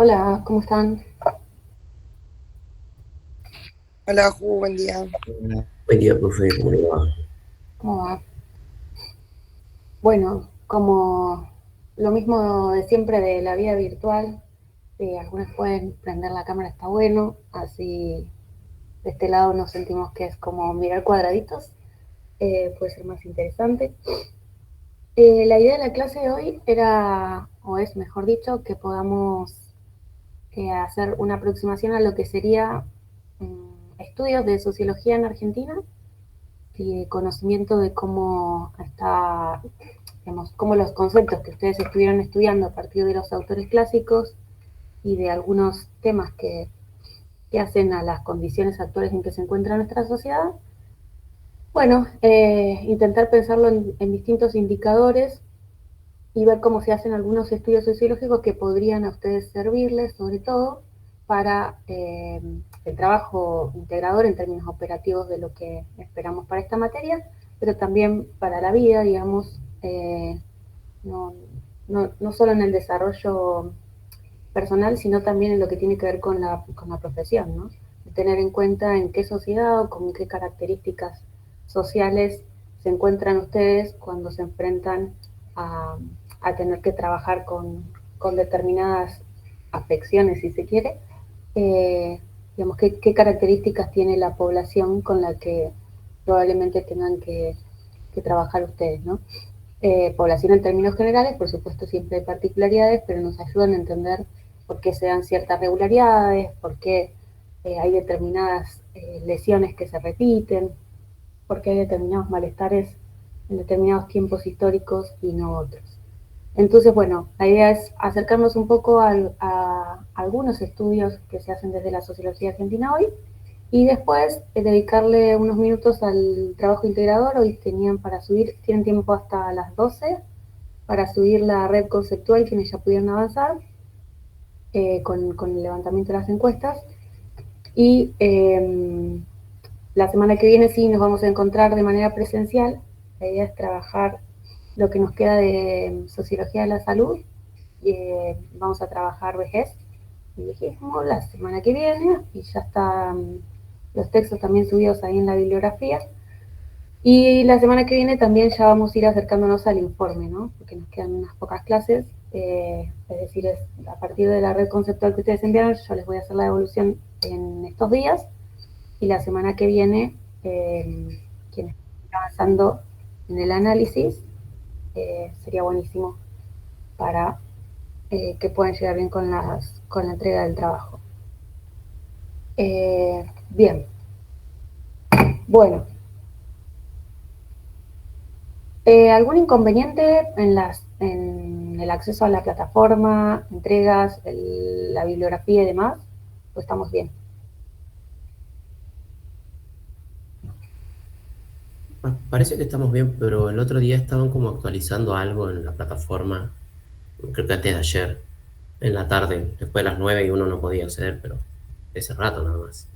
Hola, ¿cómo están? Hola, Ju, buen día. Buen día, profe, ¿cómo le va? ¿Cómo va? Bueno, como lo mismo de siempre de la vida virtual, algunas pueden prender la cámara, está bueno, así de este lado nos sentimos que es como mirar cuadraditos, puede ser más interesante. La idea de la clase de hoy era, o es mejor dicho, que podamos hacer una aproximación a lo que sería estudios de sociología en Argentina y conocimiento de cómo está, digamos, cómo los conceptos que ustedes estuvieron estudiando a partir de los autores clásicos y de algunos temas que hacen a las condiciones actuales en que se encuentra nuestra sociedad. Bueno, intentar pensarlo en distintos indicadores y ver cómo se hacen algunos estudios sociológicos que podrían a ustedes servirles, sobre todo para el trabajo integrador en términos operativos de lo que esperamos para esta materia, pero también para la vida, digamos, no, no solo en el desarrollo personal, sino también en lo que tiene que ver con la profesión, ¿no? De tener en cuenta en qué sociedad o con qué características sociales se encuentran ustedes cuando se enfrentan a, a tener que trabajar con determinadas afecciones, si se quiere. Eh, digamos, qué características tiene la población con la que probablemente tengan que trabajar ustedes, ¿no? Población en términos generales, por supuesto siempre hay particularidades, pero nos ayudan a entender por qué se dan ciertas regularidades, por qué hay determinadas lesiones que se repiten, por qué hay determinados malestares en determinados tiempos históricos y no otros. Entonces, bueno, la idea es acercarnos un poco a algunos estudios que se hacen desde la sociología argentina hoy y después dedicarle unos minutos al trabajo integrador. Hoy tenían para subir, tienen tiempo hasta las 12 para subir la red conceptual, quienes ya pudieron avanzar con el levantamiento de las encuestas. Y la semana que viene sí nos vamos a encontrar de manera presencial. La idea es trabajar lo que nos queda de sociología de la salud. Vamos a trabajar vejez y viejismo la semana que viene y ya están los textos también subidos ahí en la bibliografía. Y la semana que viene también ya vamos a ir acercándonos al informe, ¿no? Porque nos quedan unas pocas clases, es decir, es a partir de la red conceptual que ustedes enviaron, yo les voy a hacer la devolución en estos días y la semana que viene, quienes estén avanzando en el análisis, sería buenísimo para que puedan llegar bien con la entrega del trabajo. Bien, bueno, ¿algún inconveniente en el acceso a la plataforma, entregas, la bibliografía y demás? ¿O estamos bien? Parece que estamos bien, pero el otro día estaban como actualizando algo en la plataforma, creo que antes de ayer, en la tarde, después de las 9 y uno no podía acceder, pero ese rato nada más.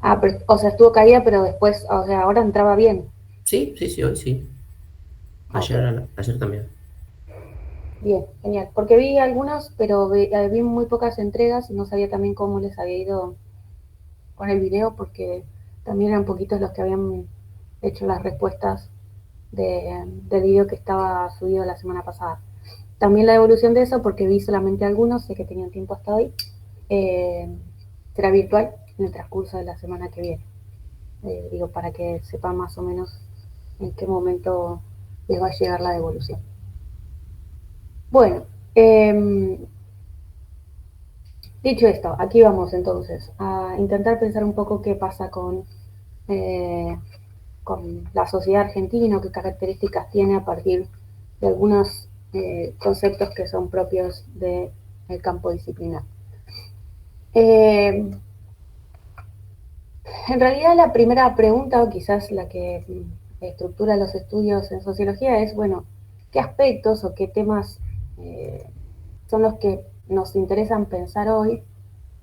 Ah, pero, o sea, estuvo caída, pero después, o sea, ahora entraba bien. Sí, sí, sí, hoy sí. Ok, Ayer también. bien, genial. Porque vi algunos, pero vi muy pocas entregas y no sabía también cómo les había ido con el video, porque también eran poquitos los que habían hecho las respuestas del video que estaba subido la semana pasada. También la devolución de eso, porque vi solamente algunos, sé que tenían tiempo hasta hoy, eh, será virtual en el transcurso de la semana que viene. Digo, para que sepan más o menos en qué momento les va a llegar la devolución. Bueno, dicho esto, aquí vamos entonces a intentar pensar un poco qué pasa eh, con la sociedad argentina, qué características tiene a partir de algunos conceptos que son propios del campo disciplinar. Eh, en realidad la primera pregunta, o quizás la que estructura los estudios en sociología, es, bueno, ¿qué aspectos o qué temas eh, son los que nos interesan pensar hoy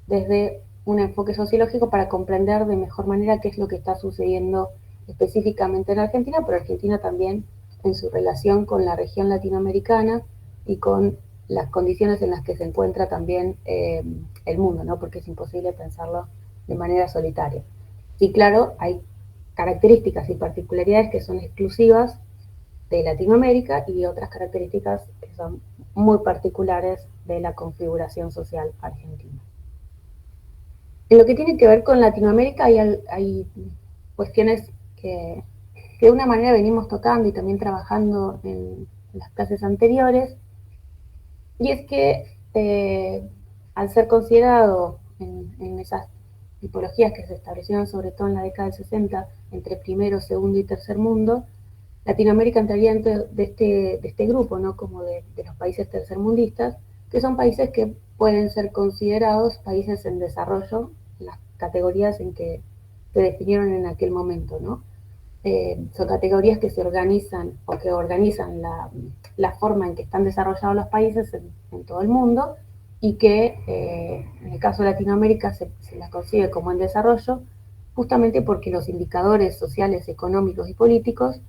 desde un enfoque sociológico para comprender de mejor manera qué es lo que está sucediendo específicamente en Argentina, pero Argentina también en su relación con la región latinoamericana y con las condiciones en las que se encuentra también el mundo, ¿no? Porque es imposible pensarlo de manera solitaria. Y claro, hay características y particularidades que son exclusivas de Latinoamérica y otras características que son muy particulares de la configuración social argentina. En lo que tiene que ver con Latinoamérica hay cuestiones que de una manera venimos tocando y también trabajando en las clases anteriores, y es que al ser considerado en esas tipologías que se establecieron sobre todo en la década del 60 entre primero, segundo y tercer mundo, Latinoamérica entraría dentro de este grupo, ¿no? Como de los países tercermundistas, que son países que pueden ser considerados países en desarrollo, las categorías en que se definieron en aquel momento, ¿no? Son categorías que se organizan o que organizan la forma en que están desarrollados los países en todo el mundo y que en el caso de Latinoamérica se las consigue como en desarrollo justamente porque los indicadores sociales, económicos y políticos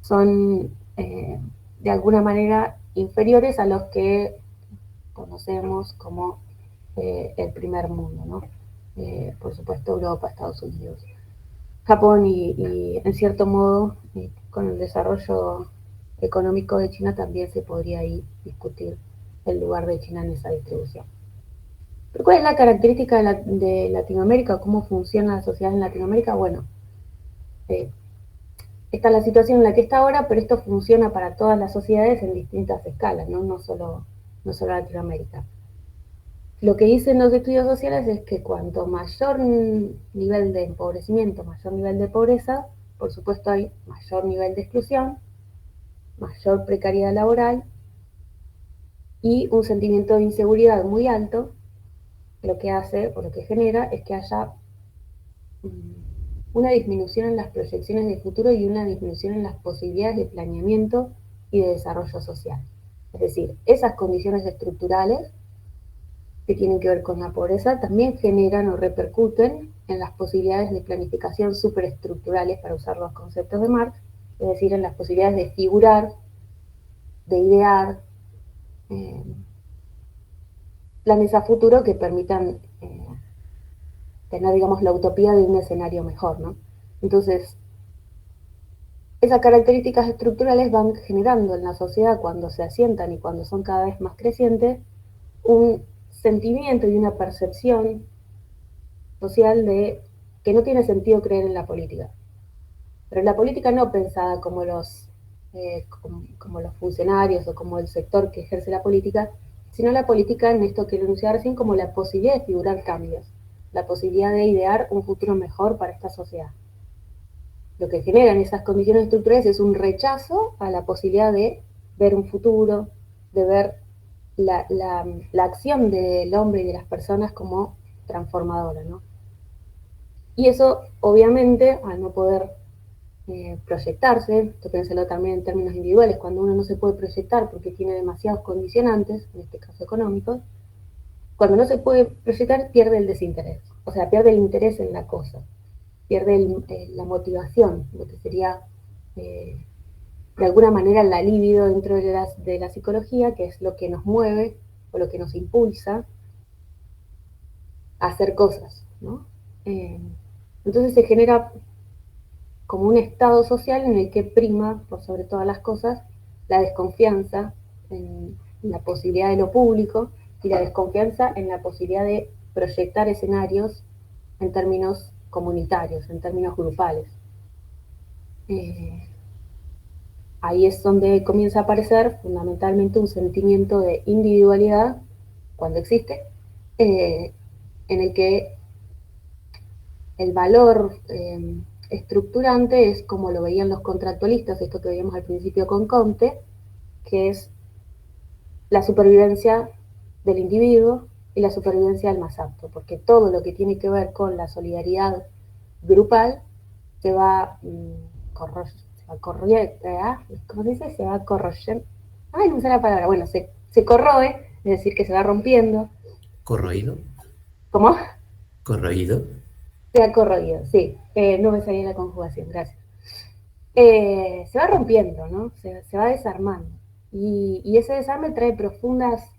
son de alguna manera inferiores a los que conocemos como el primer mundo, ¿no? Por supuesto Europa, Estados Unidos, Japón y en cierto modo con el desarrollo económico de China también se podría ahí discutir el lugar de China en esa distribución. ¿Pero cuál es la característica de Latinoamérica o cómo funciona la sociedad en Latinoamérica? Bueno, esta es la situación en la que está ahora, pero esto funciona para todas las sociedades en distintas escalas, ¿no? No solo Latinoamérica. Lo que dicen los estudios sociales es que cuanto mayor nivel de empobrecimiento, mayor nivel de pobreza, por supuesto hay mayor nivel de exclusión, mayor precariedad laboral y un sentimiento de inseguridad muy alto, lo que hace o lo que genera es que haya una disminución en las proyecciones de futuro y una disminución en las posibilidades de planeamiento y de desarrollo social. Es decir, esas condiciones estructurales que tienen que ver con la pobreza también generan o repercuten en las posibilidades de planificación superestructurales, para usar los conceptos de Marx, es decir, en las posibilidades de figurar, de idear planes a futuro que permitan tener, digamos, la utopía de un escenario mejor, ¿no? Entonces, esas características estructurales van generando en la sociedad, cuando se asientan y cuando son cada vez más crecientes, un sentimiento y una percepción social de que no tiene sentido creer en la política. Pero la política no pensada como como los funcionarios o como el sector que ejerce la política, sino la política en esto que enunciaba recién como la posibilidad de figurar cambios, la posibilidad de idear un futuro mejor para esta sociedad. Lo que generan esas condiciones estructurales es un rechazo a la posibilidad de ver un futuro, de ver la acción del hombre y de las personas como transformadora, ¿no? Y eso, obviamente, al no poder proyectarse, esto piénselo también en términos individuales, cuando uno no se puede proyectar porque tiene demasiados condicionantes, en este caso económicos, cuando no se puede proyectar pierde el desinterés, o sea, pierde el interés en la cosa, pierde la motivación, lo que sería de alguna manera la libido dentro de la psicología, que es lo que nos mueve o lo que nos impulsa a hacer cosas, ¿no? Entonces se genera como un estado social en el que prima, por sobre todas las cosas, la desconfianza en la posibilidad de lo público y la desconfianza en la posibilidad de proyectar escenarios en términos comunitarios, en términos grupales. Ahí es donde comienza a aparecer fundamentalmente un sentimiento de individualidad, cuando existe, en el que el valor estructurante es como lo veían los contractualistas, esto que veíamos al principio con Comte, que es la supervivencia del individuo y la supervivencia del más apto, porque todo lo que tiene que ver con la solidaridad grupal se va ¿cómo se dice? Se va corroyendo. Ay, no sé la palabra. Bueno, se corroe, es decir, que se va rompiendo. ¿Corroído? ¿Cómo? ¿Corroído? Se ha corroído, sí. No me salía la conjugación, gracias. Se va rompiendo, ¿no? Se va desarmando. Y ese desarme trae profundas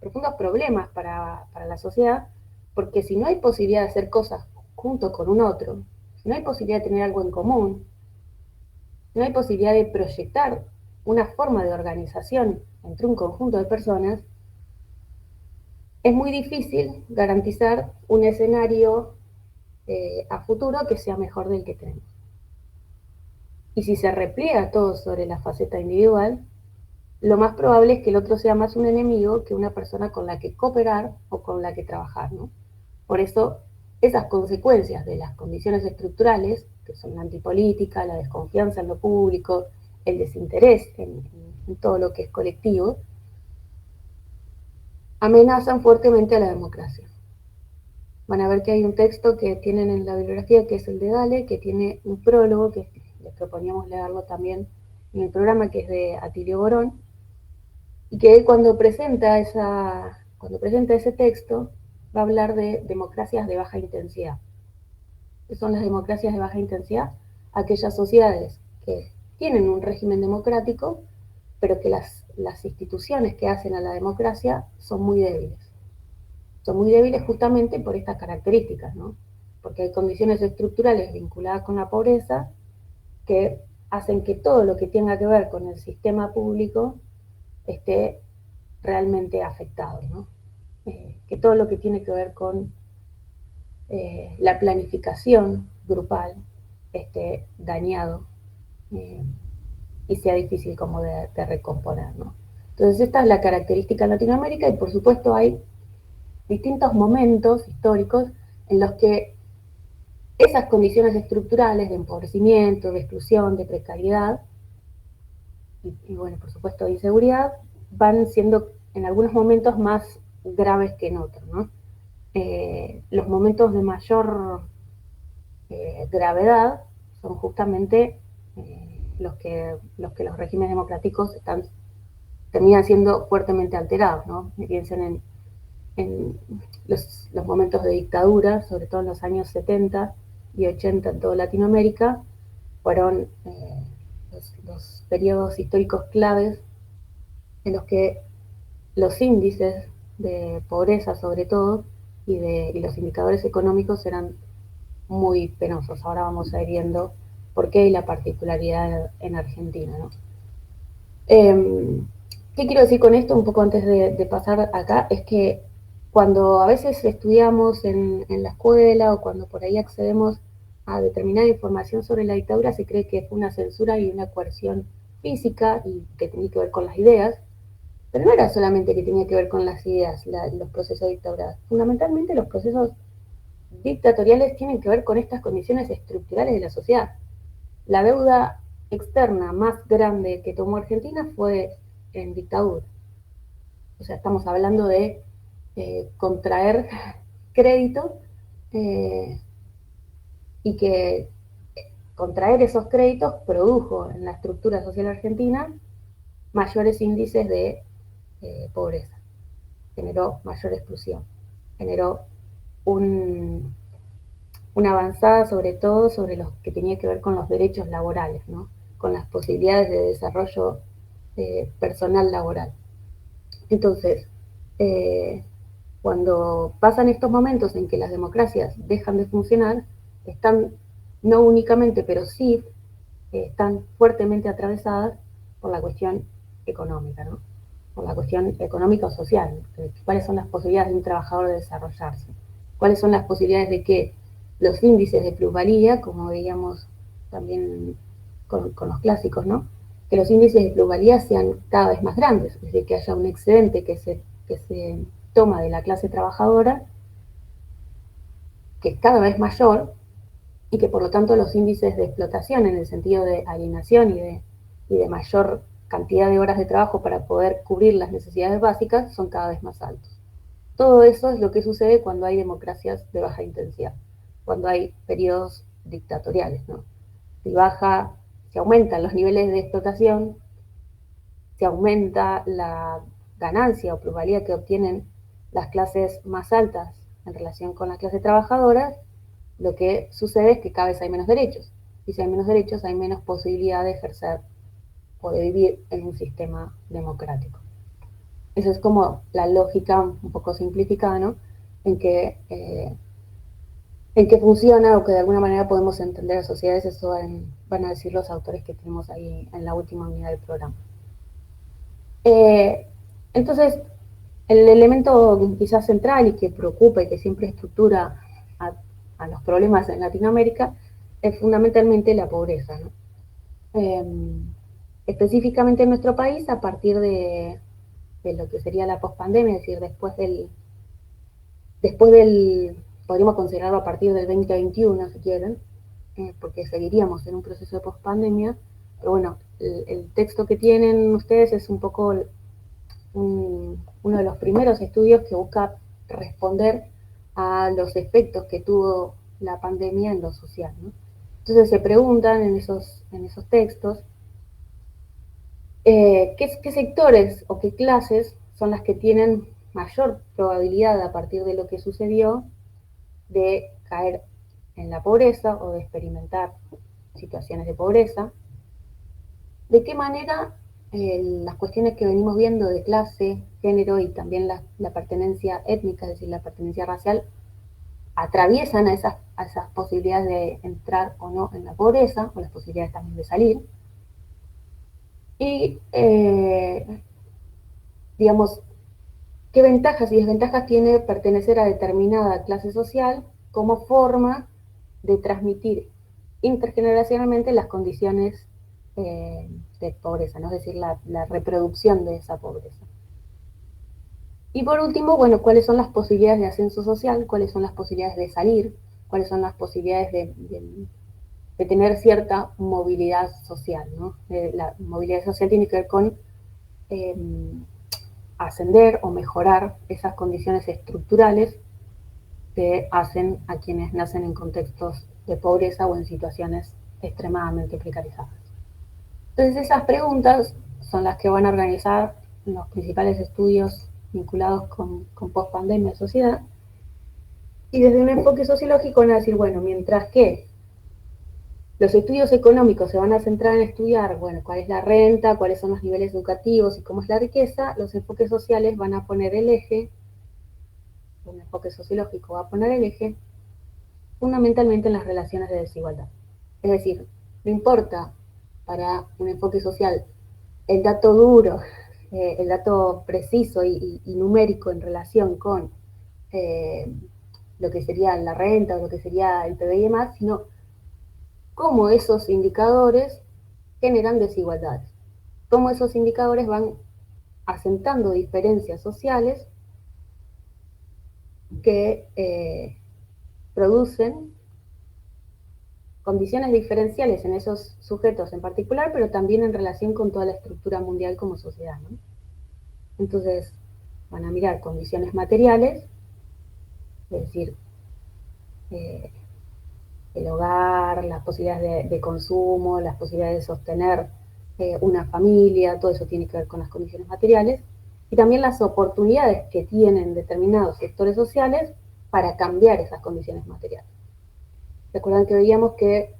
profundos problemas para la sociedad, porque si no hay posibilidad de hacer cosas junto con un otro, si no hay posibilidad de tener algo en común, si no hay posibilidad de proyectar una forma de organización entre un conjunto de personas, es muy difícil garantizar un escenario a futuro que sea mejor del que tenemos. Y si se repliega todo sobre la faceta individual, lo más probable es que el otro sea más un enemigo que una persona con la que cooperar o con la que trabajar, ¿no? Por eso, esas consecuencias de las condiciones estructurales, que son la antipolítica, la desconfianza en lo público, el desinterés en todo lo que es colectivo, amenazan fuertemente a la democracia. Van a ver que hay un texto que tienen en la bibliografía, que es el de Dale, que tiene un prólogo, que les proponíamos leerlo también en el programa, que es de Atilio Borón, y que él cuando presenta ese texto va a hablar de democracias de baja intensidad. ¿Qué son las democracias de baja intensidad? Aquellas sociedades que tienen un régimen democrático, pero que las instituciones que hacen a la democracia son muy débiles. Son muy débiles justamente por estas características, ¿no? Porque hay condiciones estructurales vinculadas con la pobreza que hacen que todo lo que tenga que ver con el sistema público esté realmente afectado, ¿no? Que todo lo que tiene que ver con la planificación grupal esté dañado y sea difícil como de recomponer, ¿no? Entonces esta es la característica en Latinoamérica y por supuesto hay distintos momentos históricos en los que esas condiciones estructurales de empobrecimiento, de exclusión, de precariedad y bueno, por supuesto de inseguridad, van siendo en algunos momentos más graves que en otros, ¿no? Los momentos de mayor gravedad son justamente los regímenes democráticos terminan siendo fuertemente alterados, ¿no? Piensen en los momentos de dictadura, sobre todo en los años 70 y 80 en toda Latinoamérica, fueron los periodos históricos claves en los que los índices de pobreza, sobre todo, y los indicadores económicos eran muy penosos. Ahora vamos a ir viendo por qué y la particularidad en Argentina, ¿no? ¿Qué quiero decir con esto? Un poco antes de pasar acá, es que cuando a veces estudiamos en la escuela o cuando por ahí accedemos a determinada información sobre la dictadura, se cree que fue una censura y una coerción física y que tenía que ver con las ideas, pero no era solamente que tenía que ver con las ideas, los procesos de dictadura. Fundamentalmente los procesos dictatoriales tienen que ver con estas condiciones estructurales de la sociedad. La deuda externa más grande que tomó Argentina fue en dictadura. O sea, estamos hablando de contraer crédito y que contraer esos créditos produjo en la estructura social argentina mayores índices de pobreza, generó mayor exclusión, generó una avanzada sobre todo sobre los que tenía que ver con los derechos laborales, ¿no? Con las posibilidades de desarrollo personal laboral. Entonces, cuando pasan estos momentos en que las democracias dejan de funcionar, están no únicamente, pero sí están fuertemente atravesadas por la cuestión económica, ¿no? Por la cuestión económica o social. ¿Cuáles son las posibilidades de un trabajador de desarrollarse? ¿Cuáles son las posibilidades de que los índices de plusvalía, como veíamos también con los clásicos, ¿no? Que los índices de plusvalía sean cada vez más grandes, es decir, que haya un excedente que se toma de la clase trabajadora, que es cada vez mayor, y que por lo tanto los índices de explotación en el sentido de alienación y de mayor cantidad de horas de trabajo para poder cubrir las necesidades básicas son cada vez más altos. Todo eso es lo que sucede cuando hay democracias de baja intensidad, cuando hay periodos dictatoriales, ¿no? Si aumentan los niveles de explotación, si aumenta la ganancia o plusvalía que obtienen las clases más altas en relación con la clase trabajadora, lo que sucede es que cada vez hay menos derechos. Y si hay menos derechos, hay menos posibilidad de ejercer o de vivir en un sistema democrático. Esa es como la lógica un poco simplificada, ¿no? En que funciona o que de alguna manera podemos entender las sociedades, eso van a decir los autores que tenemos ahí en la última unidad del programa. Entonces, el elemento quizás central y que preocupa y que siempre estructura a los problemas en Latinoamérica es fundamentalmente la pobreza, ¿no? Específicamente en nuestro país, a partir de lo que sería la pospandemia, es decir, después del, podríamos considerarlo a partir del 2021, si quieren, porque seguiríamos en un proceso de pospandemia, pero bueno, el texto que tienen ustedes es un poco uno de los primeros estudios que busca responder a los efectos que tuvo la pandemia en lo social, ¿no? Entonces se preguntan en esos textos qué sectores o qué clases son las que tienen mayor probabilidad a partir de lo que sucedió de caer en la pobreza o de experimentar situaciones de pobreza. ¿De qué manera las cuestiones que venimos viendo de clase, género y también la pertenencia étnica, es decir, la pertenencia racial, atraviesan a esas posibilidades de entrar o no en la pobreza, o las posibilidades también de salir? Y, digamos, ¿qué ventajas y desventajas tiene pertenecer a determinada clase social como forma de transmitir intergeneracionalmente las condiciones de pobreza, ¿no? Es decir, la reproducción de esa pobreza? Y por último, bueno, ¿cuáles son las posibilidades de ascenso social? ¿Cuáles son las posibilidades de salir? ¿Cuáles son las posibilidades de tener cierta movilidad social, ¿no? La movilidad social tiene que ver con ascender o mejorar esas condiciones estructurales que hacen a quienes nacen en contextos de pobreza o en situaciones extremadamente precarizadas. Entonces esas preguntas son las que van a organizar los principales estudios vinculados con post-pandemia en sociedad, y desde un enfoque sociológico van a decir, bueno, mientras que los estudios económicos se van a centrar en estudiar, bueno, cuál es la renta, cuáles son los niveles educativos y cómo es la riqueza, los enfoques sociales van a poner el eje, un enfoque sociológico va a poner el eje fundamentalmente en las relaciones de desigualdad. Es decir, no importa para un enfoque social el dato duro, el dato preciso y numérico en relación con lo que sería la renta o lo que sería el PBI y demás, sino cómo esos indicadores generan desigualdades, cómo esos indicadores van asentando diferencias sociales que producen condiciones diferenciales en esos sujetos en particular, pero también en relación con toda la estructura mundial como sociedad, ¿no? Entonces, van a mirar condiciones materiales, es decir, el hogar, las posibilidades de consumo, las posibilidades de sostener una familia, todo eso tiene que ver con las condiciones materiales, y también las oportunidades que tienen determinados sectores sociales para cambiar esas condiciones materiales. Recuerdan que veíamos que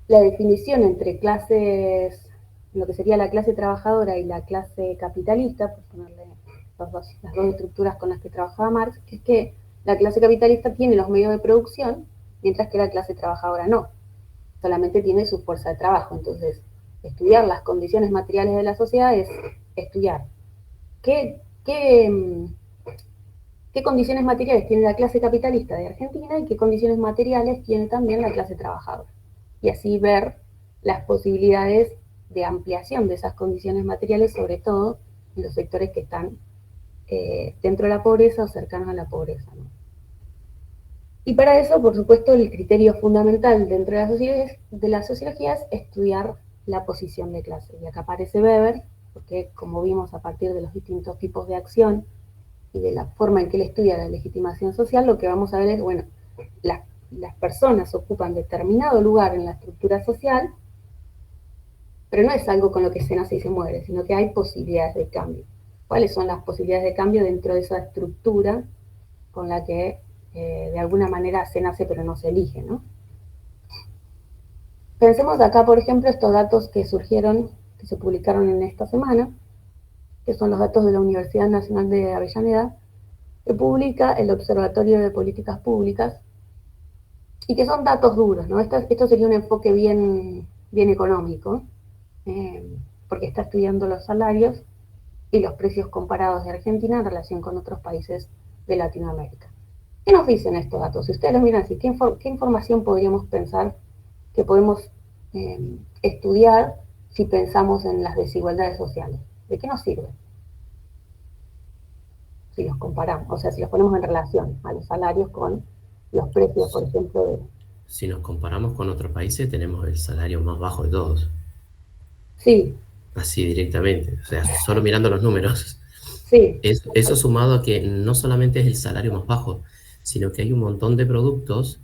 la definición entre clases, lo que sería la clase trabajadora y la clase capitalista, por ponerle las dos estructuras con las que trabajaba Marx, es que la clase capitalista tiene los medios de producción, mientras que la clase trabajadora no, solamente tiene su fuerza de trabajo. Entonces, estudiar las condiciones materiales de la sociedad es estudiar qué condiciones materiales tiene la clase capitalista de Argentina y qué condiciones materiales tiene también la clase trabajadora. Y así ver las posibilidades de ampliación de esas condiciones materiales, sobre todo en los sectores que están dentro de la pobreza o cercanos a la pobreza, ¿no? Y para eso, por supuesto, el criterio fundamental dentro de las sociologías es estudiar la posición de clase. Y acá aparece Weber, porque como vimos a partir de los distintos tipos de acción y de la forma en que él estudia la legitimación social, lo que vamos a ver es, bueno, las personas ocupan determinado lugar en la estructura social, pero no es algo con lo que se nace y se muere, sino que hay posibilidades de cambio. ¿Cuáles son las posibilidades de cambio dentro de esa estructura con la que de alguna manera se nace pero no se elige, ¿no? Pensemos acá, por ejemplo, estos datos que surgieron, que se publicaron en esta semana, que son los datos de la Universidad Nacional de Avellaneda, que publica el Observatorio de Políticas Públicas, y que son datos duros, ¿no? Esto sería un enfoque bien económico, porque está estudiando los salarios y los precios comparados de Argentina en relación con otros países de Latinoamérica. ¿Qué nos dicen estos datos? Si ustedes los miran así, ¿qué información podríamos pensar que podemos estudiar si pensamos en las desigualdades sociales? ¿De qué nos sirve? Si los comparamos, o sea, si los ponemos en relación a los salarios con los precios, por ejemplo, de... Si nos comparamos con otros países, tenemos el salario más bajo de todos. Sí. Así directamente. O sea, solo mirando los números. Sí. Eso sumado a que no solamente es el salario más bajo, sino que hay un montón de productos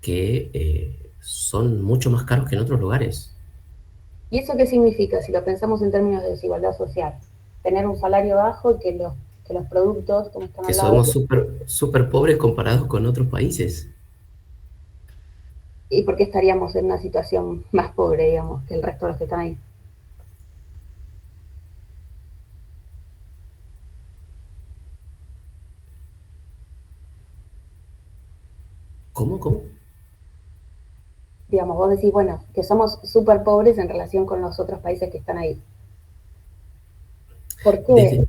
que son mucho más caros que en otros lugares. ¿Y eso qué significa si lo pensamos en términos de desigualdad social? Tener un salario bajo y que los productos, como están Que al lado... somos súper pobres comparados con otros países. ¿Y por qué estaríamos en una situación más pobre, digamos, que el resto de los que están ahí? ¿Cómo? Digamos, vos decís, bueno, que somos súper pobres en relación con los otros países que están ahí. ¿Por qué?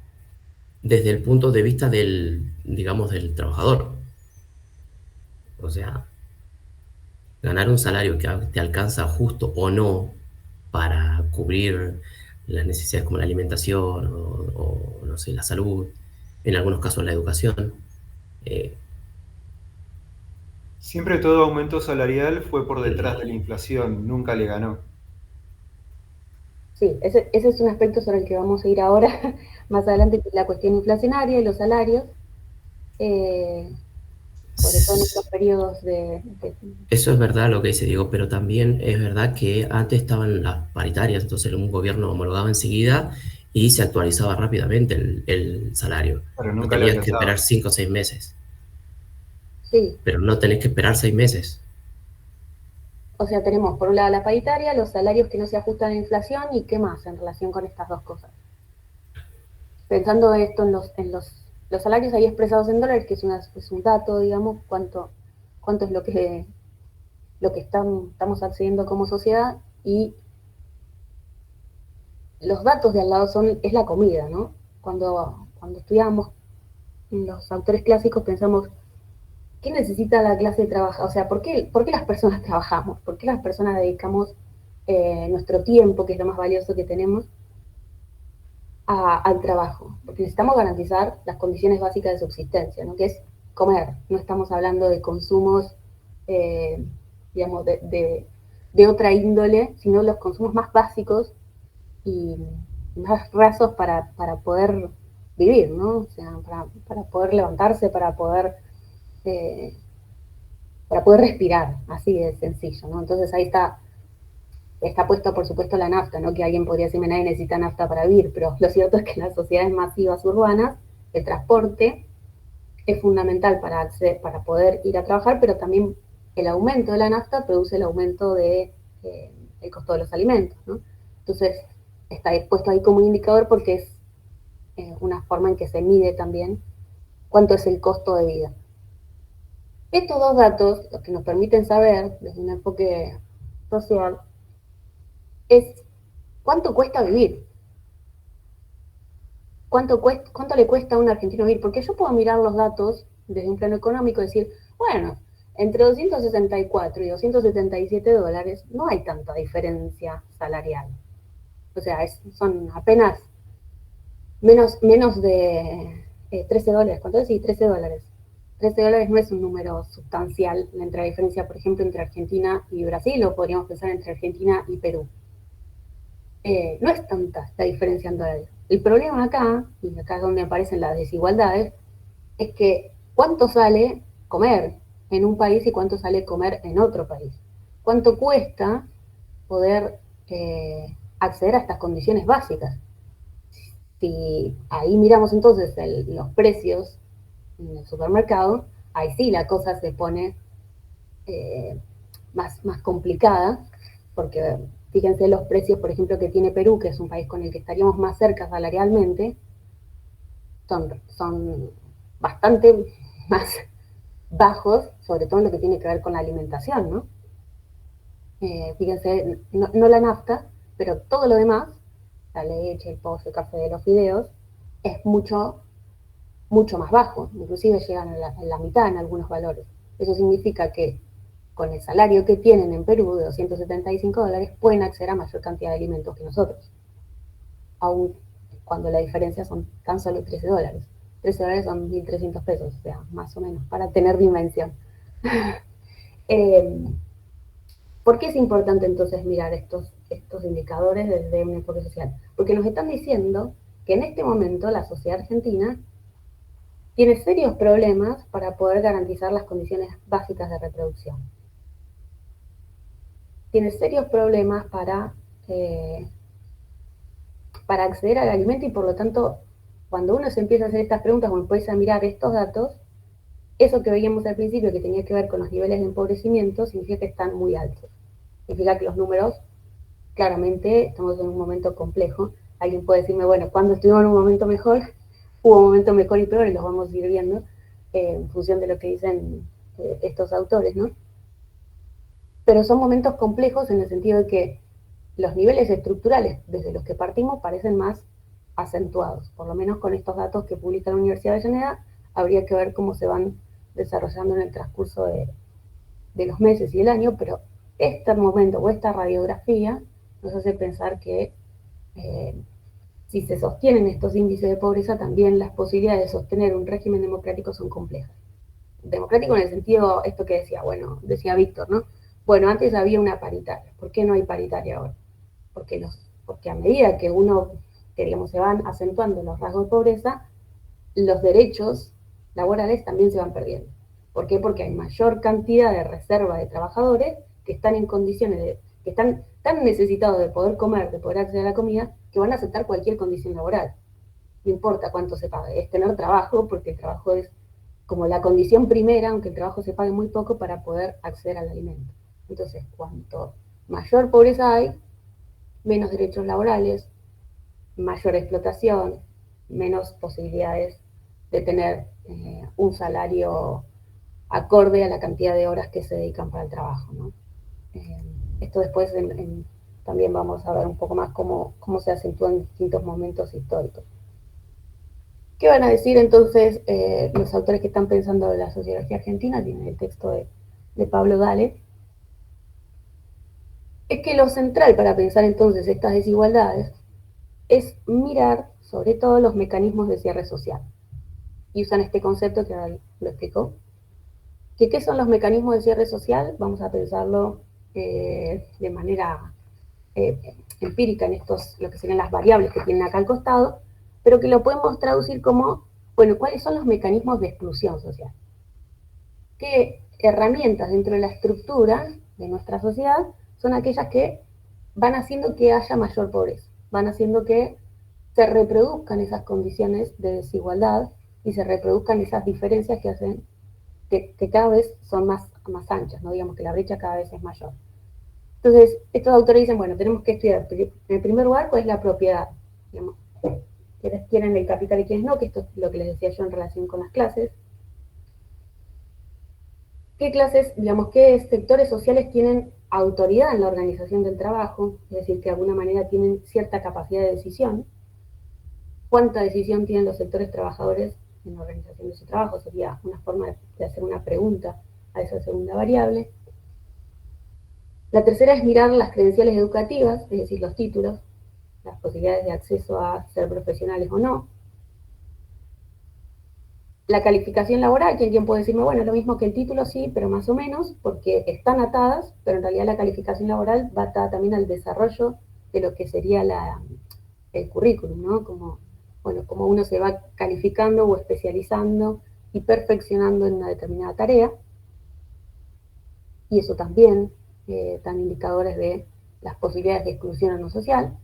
Desde el punto de vista del, digamos, del trabajador. O sea, ganar un salario que te alcanza justo o no para cubrir las necesidades como la alimentación o, no sé, la salud, en algunos casos la educación. Siempre todo aumento salarial fue por detrás eh, de la inflación, nunca le ganó. Sí, ese es un aspecto sobre el que vamos a ir ahora, más adelante, la cuestión inflacionaria y los salarios, sobre todo en estos periodos de... Eso es verdad lo que dice Diego, pero también es verdad que antes estaban las paritarias, entonces un gobierno homologaba enseguida y se actualizaba rápidamente el salario. Pero No nunca le tenías que esperar alcanzaba. 5 o 6 meses, Sí, pero no tenés que esperar 6 meses. o sea, tenemos por un lado la paritaria, los salarios que no se ajustan a la inflación y qué más en relación con estas dos cosas. Pensando esto los salarios ahí expresados en dólares, que es un dato, digamos, cuánto es lo que estamos accediendo como sociedad, y los datos de al lado es la comida, ¿no? Cuando estudiamos los autores clásicos pensamos, ¿qué necesita la clase de trabajo? O sea, ¿por qué las personas trabajamos? ¿Por qué las personas dedicamos nuestro tiempo, que es lo más valioso que tenemos, al trabajo? Porque necesitamos garantizar las condiciones básicas de subsistencia, ¿no? Que es comer. No estamos hablando de consumos, digamos, de otra índole, sino los consumos más básicos y más rasos para poder vivir, ¿no? O sea, para poder levantarse, eh, para poder respirar, así de sencillo, ¿no? Entonces ahí está puesto, por supuesto, la nafta, ¿no? Que alguien podría decirme, nadie necesita nafta para vivir, pero lo cierto es que en las sociedades masivas urbanas, el transporte es fundamental para poder ir a trabajar, pero también el aumento de la nafta produce el aumento el costo de los alimentos, ¿no? Entonces, está puesto ahí como un indicador porque es una forma en que se mide también cuánto es el costo de vida. Estos dos datos, lo que nos permiten saber, desde un enfoque social, es cuánto cuesta vivir. ¿Cuánto le cuesta a un argentino vivir? Porque yo puedo mirar los datos desde un plano económico y decir, bueno, entre 264 y 277 dólares no hay tanta diferencia salarial. O sea, son apenas menos de 13 dólares. ¿Cuánto decís? 13 dólares. 13 dólares no es un número sustancial entre la diferencia, por ejemplo, entre Argentina y Brasil, o podríamos pensar entre Argentina y Perú. No es tanta la diferencia en dólares. El problema acá, y acá es donde aparecen las desigualdades, es que cuánto sale comer en un país y cuánto sale comer en otro país. Cuánto cuesta poder acceder a estas condiciones básicas. Si ahí miramos entonces los precios en el supermercado, ahí sí la cosa se pone más complicada, porque Fíjense los precios, por ejemplo, que tiene Perú, que es un país con el que estaríamos más cerca salarialmente, son bastante más bajos, sobre todo en lo que tiene que ver con la alimentación, ¿no? Fíjense, no la nafta, pero todo lo demás, la leche, el pollo, el café, los fideos, es mucho más bajo, inclusive llegan a la mitad en algunos valores. Eso significa que con el salario que tienen en Perú de $275 pueden acceder a mayor cantidad de alimentos que nosotros, aun cuando la diferencia son tan solo $13. $13 son 1.300 pesos, o sea, más o menos, para tener dimensión. ¿Por qué es importante entonces mirar estos indicadores desde un enfoque social? Porque nos están diciendo que en este momento la sociedad argentina tiene serios problemas para poder garantizar las condiciones básicas de reproducción. Tiene serios problemas para acceder al alimento y por lo tanto, cuando uno se empieza a hacer estas preguntas o empieza a mirar estos datos, eso que veíamos al principio que tenía que ver con los niveles de empobrecimiento significa que están muy altos. Significa que los números, claramente, estamos en un momento complejo. Alguien puede decirme, bueno, cuando estuvimos en un momento mejor, hubo un momento mejor y peor y los vamos a ir viendo en función de lo que dicen estos autores, ¿no? Pero son momentos complejos en el sentido de que los niveles estructurales desde los que partimos parecen más acentuados, por lo menos con estos datos que publica la Universidad de Avellaneda, habría que ver cómo se van desarrollando en el transcurso de los meses y el año, pero este momento o esta radiografía nos hace pensar que si se sostienen estos índices de pobreza, también las posibilidades de sostener un régimen democrático son complejas. Democrático en el sentido, esto que decía Víctor, ¿no? Bueno, antes había una paritaria. ¿Por qué no hay paritaria ahora? Porque a medida que se van acentuando los rasgos de pobreza, los derechos laborales también se van perdiendo. ¿Por qué? Porque hay mayor cantidad de reserva de trabajadores que están en condiciones que están tan necesitados de poder comer, de poder acceder a la comida, que van a aceptar cualquier condición laboral. No importa cuánto se pague, es tener trabajo, porque el trabajo es como la condición primera, aunque el trabajo se pague muy poco, para poder acceder al alimento. Entonces, cuanto mayor pobreza hay, menos derechos laborales, mayor explotación, menos posibilidades de tener un salario acorde a la cantidad de horas que se dedican para el trabajo, ¿no? Esto después también vamos a ver un poco más cómo se acentúa en distintos momentos históricos. ¿Qué van a decir entonces los autores que están pensando en la sociología argentina? Tienen el texto de Pablo Dale. Es que lo central para pensar entonces estas desigualdades es mirar sobre todo los mecanismos de cierre social. Y usan este concepto que ahora lo explicó. ¿Qué son los mecanismos de cierre social? Vamos a pensarlo de manera empírica en lo que serían las variables que tienen acá al costado, pero que lo podemos traducir como, bueno, ¿cuáles son los mecanismos de exclusión social? ¿Qué herramientas dentro de la estructura de nuestra sociedad son aquellas que van haciendo que haya mayor pobreza? Van haciendo que se reproduzcan esas condiciones de desigualdad y se reproduzcan esas diferencias que hacen que cada vez son más anchas, ¿no? Digamos que la brecha cada vez es mayor. Entonces, estos autores dicen, bueno, tenemos que estudiar, en primer lugar, cuál es la propiedad, digamos, quienes tienen el capital y quienes no, que esto es lo que les decía yo en relación con las clases. ¿Qué clases, digamos, qué sectores sociales tienen autoridad en la organización del trabajo? Es decir, que de alguna manera tienen cierta capacidad de decisión. ¿Cuánta decisión tienen los sectores trabajadores en la organización de su trabajo? Sería una forma de hacer una pregunta a esa segunda variable. La tercera es mirar las credenciales educativas, es decir, los títulos, las posibilidades de acceso a ser profesionales o no. La calificación laboral, que alguien puede decirme, bueno, lo mismo que el título sí, pero más o menos, porque están atadas, pero en realidad la calificación laboral va atada también al desarrollo de lo que sería el currículum, ¿no? Como uno se va calificando o especializando y perfeccionando en una determinada tarea. Y eso también dan indicadores de las posibilidades de exclusión o no social.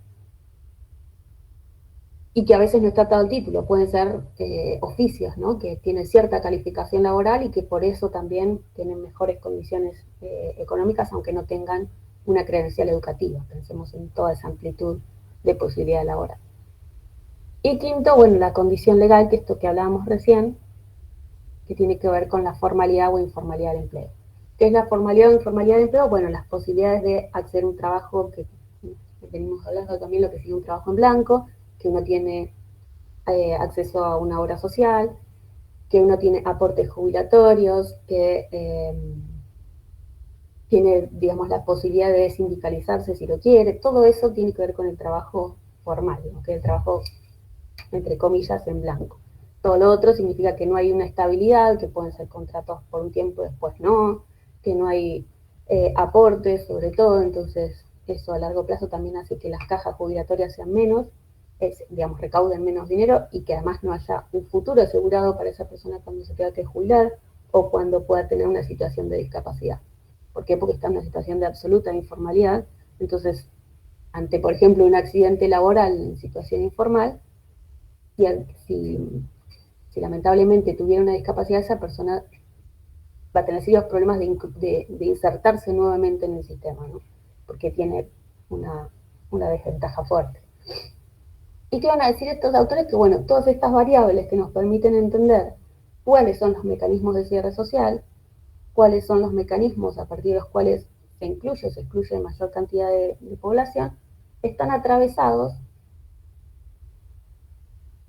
Y que a veces no está atado al título, pueden ser oficios, ¿no? Que tienen cierta calificación laboral y que por eso también tienen mejores condiciones económicas, aunque no tengan una credencial educativa. Pensemos en toda esa amplitud de posibilidad laboral. Y quinto, bueno, la condición legal, que esto que hablábamos recién, que tiene que ver con la formalidad o informalidad del empleo. ¿Qué es la formalidad o informalidad del empleo? Bueno, las posibilidades de acceder a un trabajo que venimos hablando también, lo que sigue un trabajo en blanco, que uno tiene acceso a una obra social, que uno tiene aportes jubilatorios, que tiene, digamos, la posibilidad de sindicalizarse si lo quiere. Todo eso tiene que ver con el trabajo formal, ¿no? Que es el trabajo, entre comillas, en blanco. Todo lo otro significa que no hay una estabilidad, que pueden ser contratos por un tiempo, después no, que no hay aportes, sobre todo, entonces eso a largo plazo también hace que las cajas jubilatorias sean menos, digamos, recauden menos dinero y que además no haya un futuro asegurado para esa persona cuando se tenga que jubilar o cuando pueda tener una situación de discapacidad. ¿Por qué? Porque está en una situación de absoluta informalidad. Entonces, ante, por ejemplo, un accidente laboral en situación informal, si lamentablemente tuviera una discapacidad, esa persona va a tener serios problemas de insertarse nuevamente en el sistema, ¿no? Porque tiene una desventaja fuerte. ¿Y qué van a decir estos autores? Que, bueno, todas estas variables que nos permiten entender cuáles son los mecanismos de cierre social, cuáles son los mecanismos a partir de los cuales se excluye mayor cantidad de población, están atravesados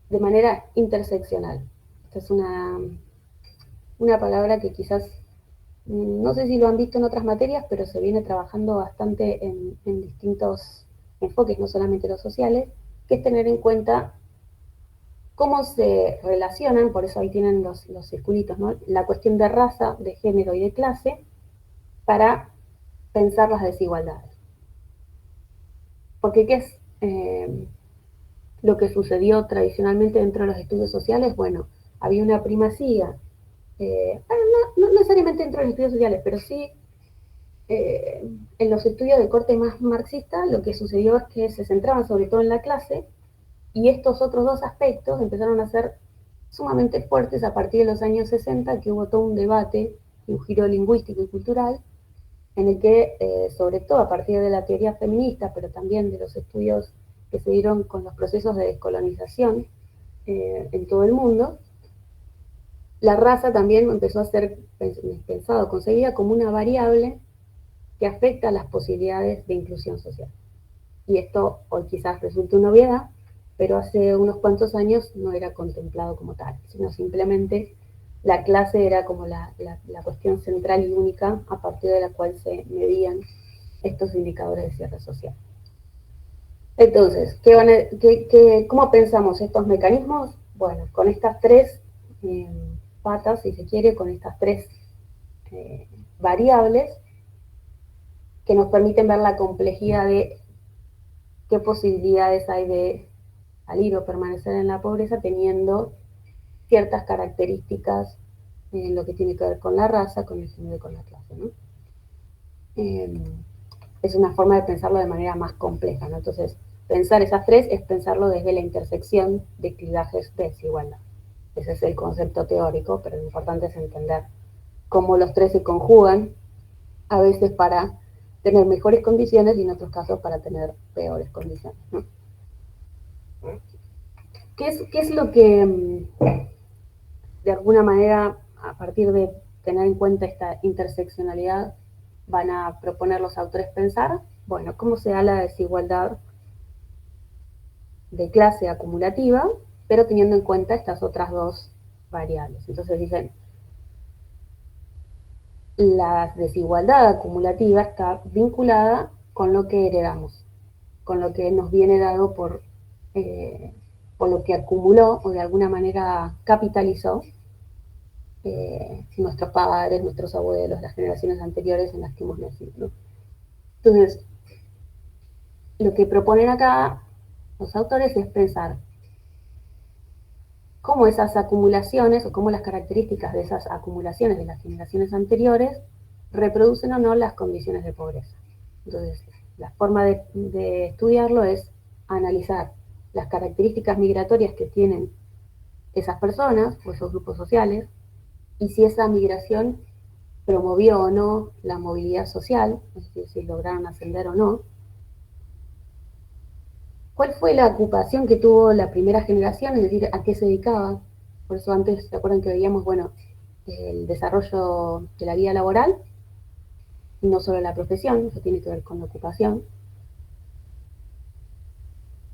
de manera interseccional. Esta es una palabra que quizás, no sé si lo han visto en otras materias, pero se viene trabajando bastante en distintos enfoques, no solamente los sociales, que es tener en cuenta cómo se relacionan, por eso ahí tienen los circulitos, ¿no? La cuestión de raza, de género y de clase, para pensar las desigualdades. Porque ¿qué es lo que sucedió tradicionalmente dentro de los estudios sociales? Bueno, había una primacía, no necesariamente dentro de los estudios sociales, pero sí en los estudios de corte más marxista, lo que sucedió es que se centraban sobre todo en la clase, y estos otros dos aspectos empezaron a ser sumamente fuertes a partir de los años 60, que hubo todo un debate y un giro lingüístico y cultural, en el que, sobre todo a partir de la teoría feminista, pero también de los estudios que se dieron con los procesos de descolonización en todo el mundo, la raza también empezó a ser pensado, concebida como una variable que afecta a las posibilidades de inclusión social. Y esto hoy quizás resulte una obviedad, pero hace unos cuantos años no era contemplado como tal, sino simplemente la clase era como la cuestión central y única a partir de la cual se medían estos indicadores de cierre social. Entonces, ¿cómo pensamos estos mecanismos? Bueno, con estas tres patas, si se quiere, con estas tres variables que nos permiten ver la complejidad de qué posibilidades hay de salir o permanecer en la pobreza teniendo ciertas características en lo que tiene que ver con la raza, con el género y con la clase, ¿no? Es una forma de pensarlo de manera más compleja, ¿no? Entonces, pensar esas tres es pensarlo desde la intersección de clivajes de desigualdad. Ese es el concepto teórico, pero lo importante es entender cómo los tres se conjugan, a veces para tener mejores condiciones y en otros casos para tener peores condiciones, ¿no? ¿Qué es lo que, de alguna manera, a partir de tener en cuenta esta interseccionalidad, van a proponer los autores pensar? Bueno, cómo se da la desigualdad de clase acumulativa, pero teniendo en cuenta estas otras dos variables. Entonces dicen, la desigualdad acumulativa está vinculada con lo que heredamos, con lo que nos viene dado por lo que acumuló o de alguna manera capitalizó nuestros padres, nuestros abuelos, las generaciones anteriores en las que hemos nacido, ¿no? Entonces, lo que proponen acá los autores es pensar cómo esas acumulaciones o cómo las características de esas acumulaciones de las generaciones anteriores reproducen o no las condiciones de pobreza. Entonces, la forma de estudiarlo es analizar las características migratorias que tienen esas personas o esos grupos sociales, y si esa migración promovió o no la movilidad social, es decir, si lograron ascender o no. ¿Cuál fue la ocupación que tuvo la primera generación? Es decir, ¿a qué se dedicaba? Por eso antes, ¿se acuerdan que veíamos, bueno, el desarrollo de la vida laboral? Y no solo la profesión, eso tiene que ver con la ocupación.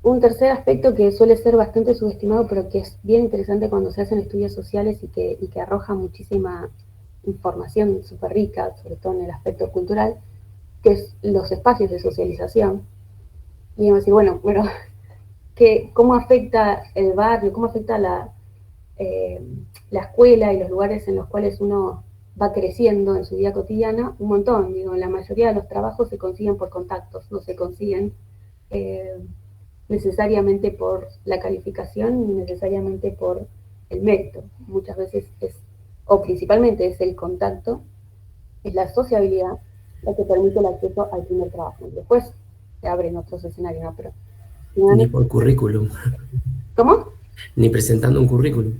Un tercer aspecto que suele ser bastante subestimado, pero que es bien interesante cuando se hacen estudios sociales y que arroja muchísima información súper rica, sobre todo en el aspecto cultural, que es los espacios de socialización. Y vamos a decir, bueno, ¿cómo afecta el barrio, cómo afecta la escuela y los lugares en los cuales uno va creciendo en su vida cotidiana? Un montón, digo, la mayoría de los trabajos se consiguen por contactos, no se consiguen necesariamente por la calificación ni necesariamente por el mérito. Muchas veces o principalmente es el contacto, es la sociabilidad la que permite el acceso al primer trabajo. Después se abren otros escenarios, ¿no? Pero Ni por currículum. ¿cómo? Ni presentando un currículum.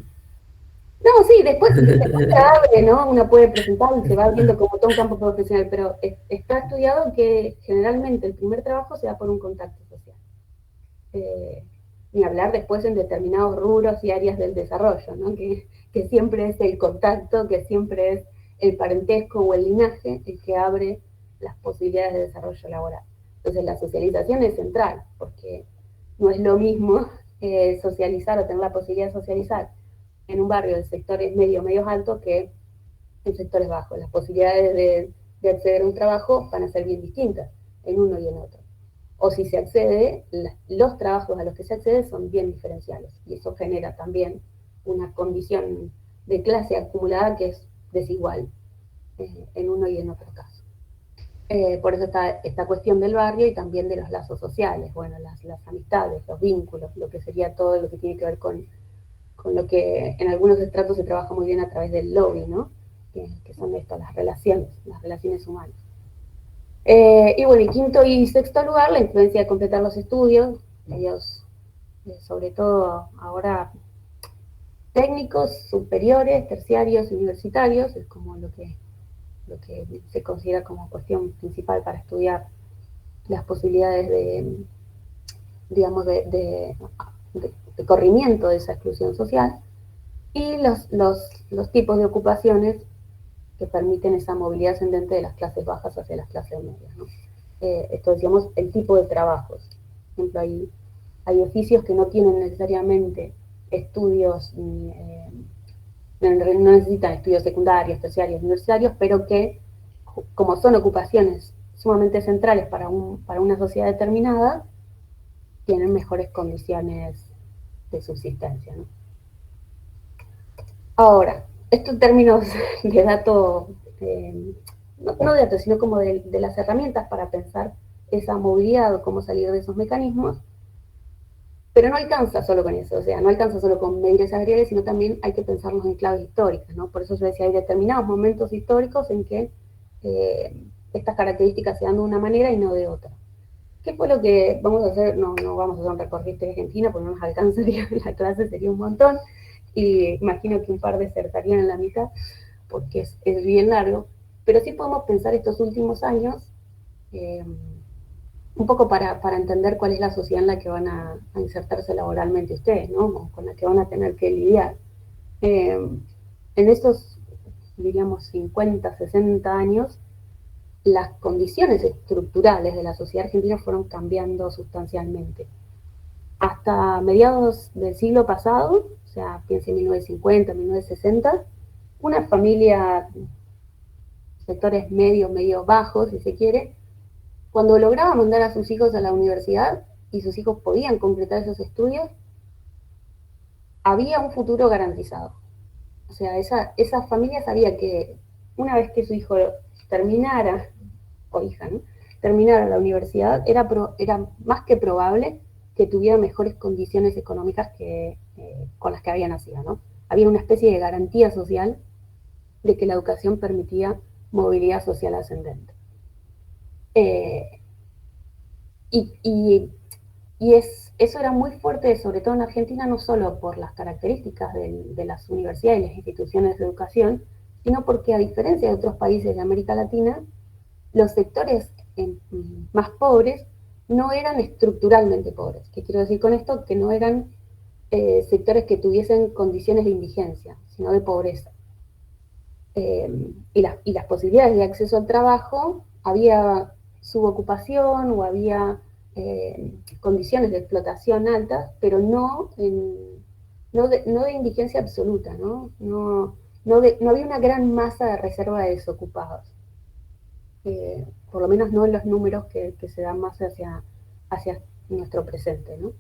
No, sí, después se abre, ¿no? Uno puede presentar y se va viendo como todo un campo profesional, pero está estudiado que generalmente el primer trabajo se da por un contacto social. Ni hablar después en determinados rubros y áreas del desarrollo, ¿no? Que siempre es el contacto, que siempre es el parentesco o el linaje el que abre las posibilidades de desarrollo laboral. Entonces la socialización es central, porque no es lo mismo socializar o tener la posibilidad de socializar en un barrio de sectores medios altos que en sectores bajos. Las posibilidades de acceder a un trabajo van a ser bien distintas en uno y en otro. O si se accede, los trabajos a los que se accede son bien diferenciales. Y eso genera también una condición de clase acumulada que es desigual en uno y en otro caso. Por eso está esta cuestión del barrio y también de los lazos sociales, bueno, las amistades, los vínculos, lo que sería todo lo que tiene que ver con lo que en algunos estratos se trabaja muy bien a través del lobby, ¿no? Que son estas, las relaciones humanas. Y bueno, en quinto y sexto lugar, la influencia de completar los estudios, ellos, sobre todo ahora, técnicos, superiores, terciarios, universitarios, es como lo que se considera como cuestión principal para estudiar las posibilidades digamos, de corrimiento de esa exclusión social, y los tipos de ocupaciones que permiten esa movilidad ascendente de las clases bajas hacia las clases medias, ¿no? Esto decíamos, el tipo de trabajos. Por ejemplo, hay oficios que no tienen necesariamente estudios, no necesitan estudios secundarios, terciarios, universitarios, pero que, como son ocupaciones sumamente centrales para una sociedad determinada, tienen mejores condiciones de subsistencia, ¿no? Ahora, estos términos de datos, no de datos, sino como de las herramientas para pensar esa movilidad o cómo salir de esos mecanismos, pero no alcanza solo con eso, o sea, no alcanza solo con medidas salariales, sino también hay que pensarlos en claves históricas, ¿no? Por eso yo decía, hay determinados momentos históricos en que estas características se dan de una manera y no de otra. ¿Qué fue lo que vamos a hacer? No vamos a hacer un recorrido de Argentina porque no nos alcanzaría la clase, sería un montón, y imagino que un par desertarían en la mitad, porque es bien largo, pero sí podemos pensar estos últimos años, un poco para entender cuál es la sociedad en la que van a insertarse laboralmente ustedes, ¿no? O con la que van a tener que lidiar. En estos, diríamos, 50, 60 años, las condiciones estructurales de la sociedad argentina fueron cambiando sustancialmente. Hasta mediados del siglo pasado, o sea, piense en 1950, 1960, una familia, sectores medio bajos, si se quiere, cuando lograba mandar a sus hijos a la universidad y sus hijos podían completar esos estudios, había un futuro garantizado. O sea, esa familia sabía que una vez que su hijo terminara, o hija, ¿no?, terminara la universidad, era más que probable que tuviera mejores condiciones económicas con las que había nacido, ¿no? Había una especie de garantía social de que la educación permitía movilidad social ascendente. Eso era muy fuerte, sobre todo en Argentina, no solo por las características de las universidades y las instituciones de educación, sino porque a diferencia de otros países de América Latina, los sectores más pobres no eran estructuralmente pobres. ¿Qué quiero decir con esto? Que no eran sectores que tuviesen condiciones de indigencia, sino de pobreza. Y las posibilidades de acceso al trabajo, había subocupación o había condiciones de explotación altas, pero no de indigencia absoluta, ¿no? No había una gran masa de reserva de desocupados. Por lo menos no en los números que se dan más hacia nuestro presente, ¿no?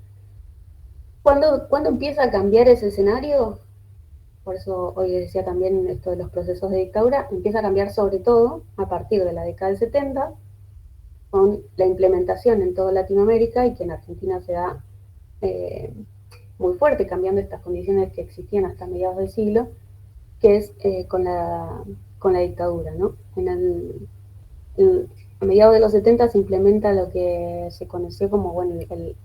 ¿Cuándo empieza a cambiar ese escenario? Por eso hoy decía también esto de los procesos de dictadura, empieza a cambiar sobre todo a partir de la década del 70, con la implementación en toda Latinoamérica, y que en Argentina se da muy fuerte, cambiando estas condiciones que existían hasta mediados del siglo, que es con la dictadura, ¿no? A mediados de los 70 se implementa lo que se conoció como, bueno, el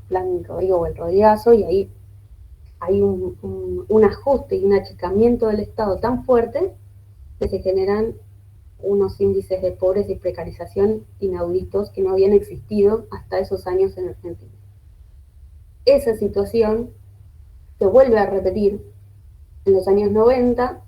plan Rodrigo o el Rodrigazo, y ahí hay un ajuste y un achicamiento del Estado tan fuerte que se generan unos índices de pobreza y precarización inauditos que no habían existido hasta esos años en Argentina. Esa situación se vuelve a repetir en los años 90,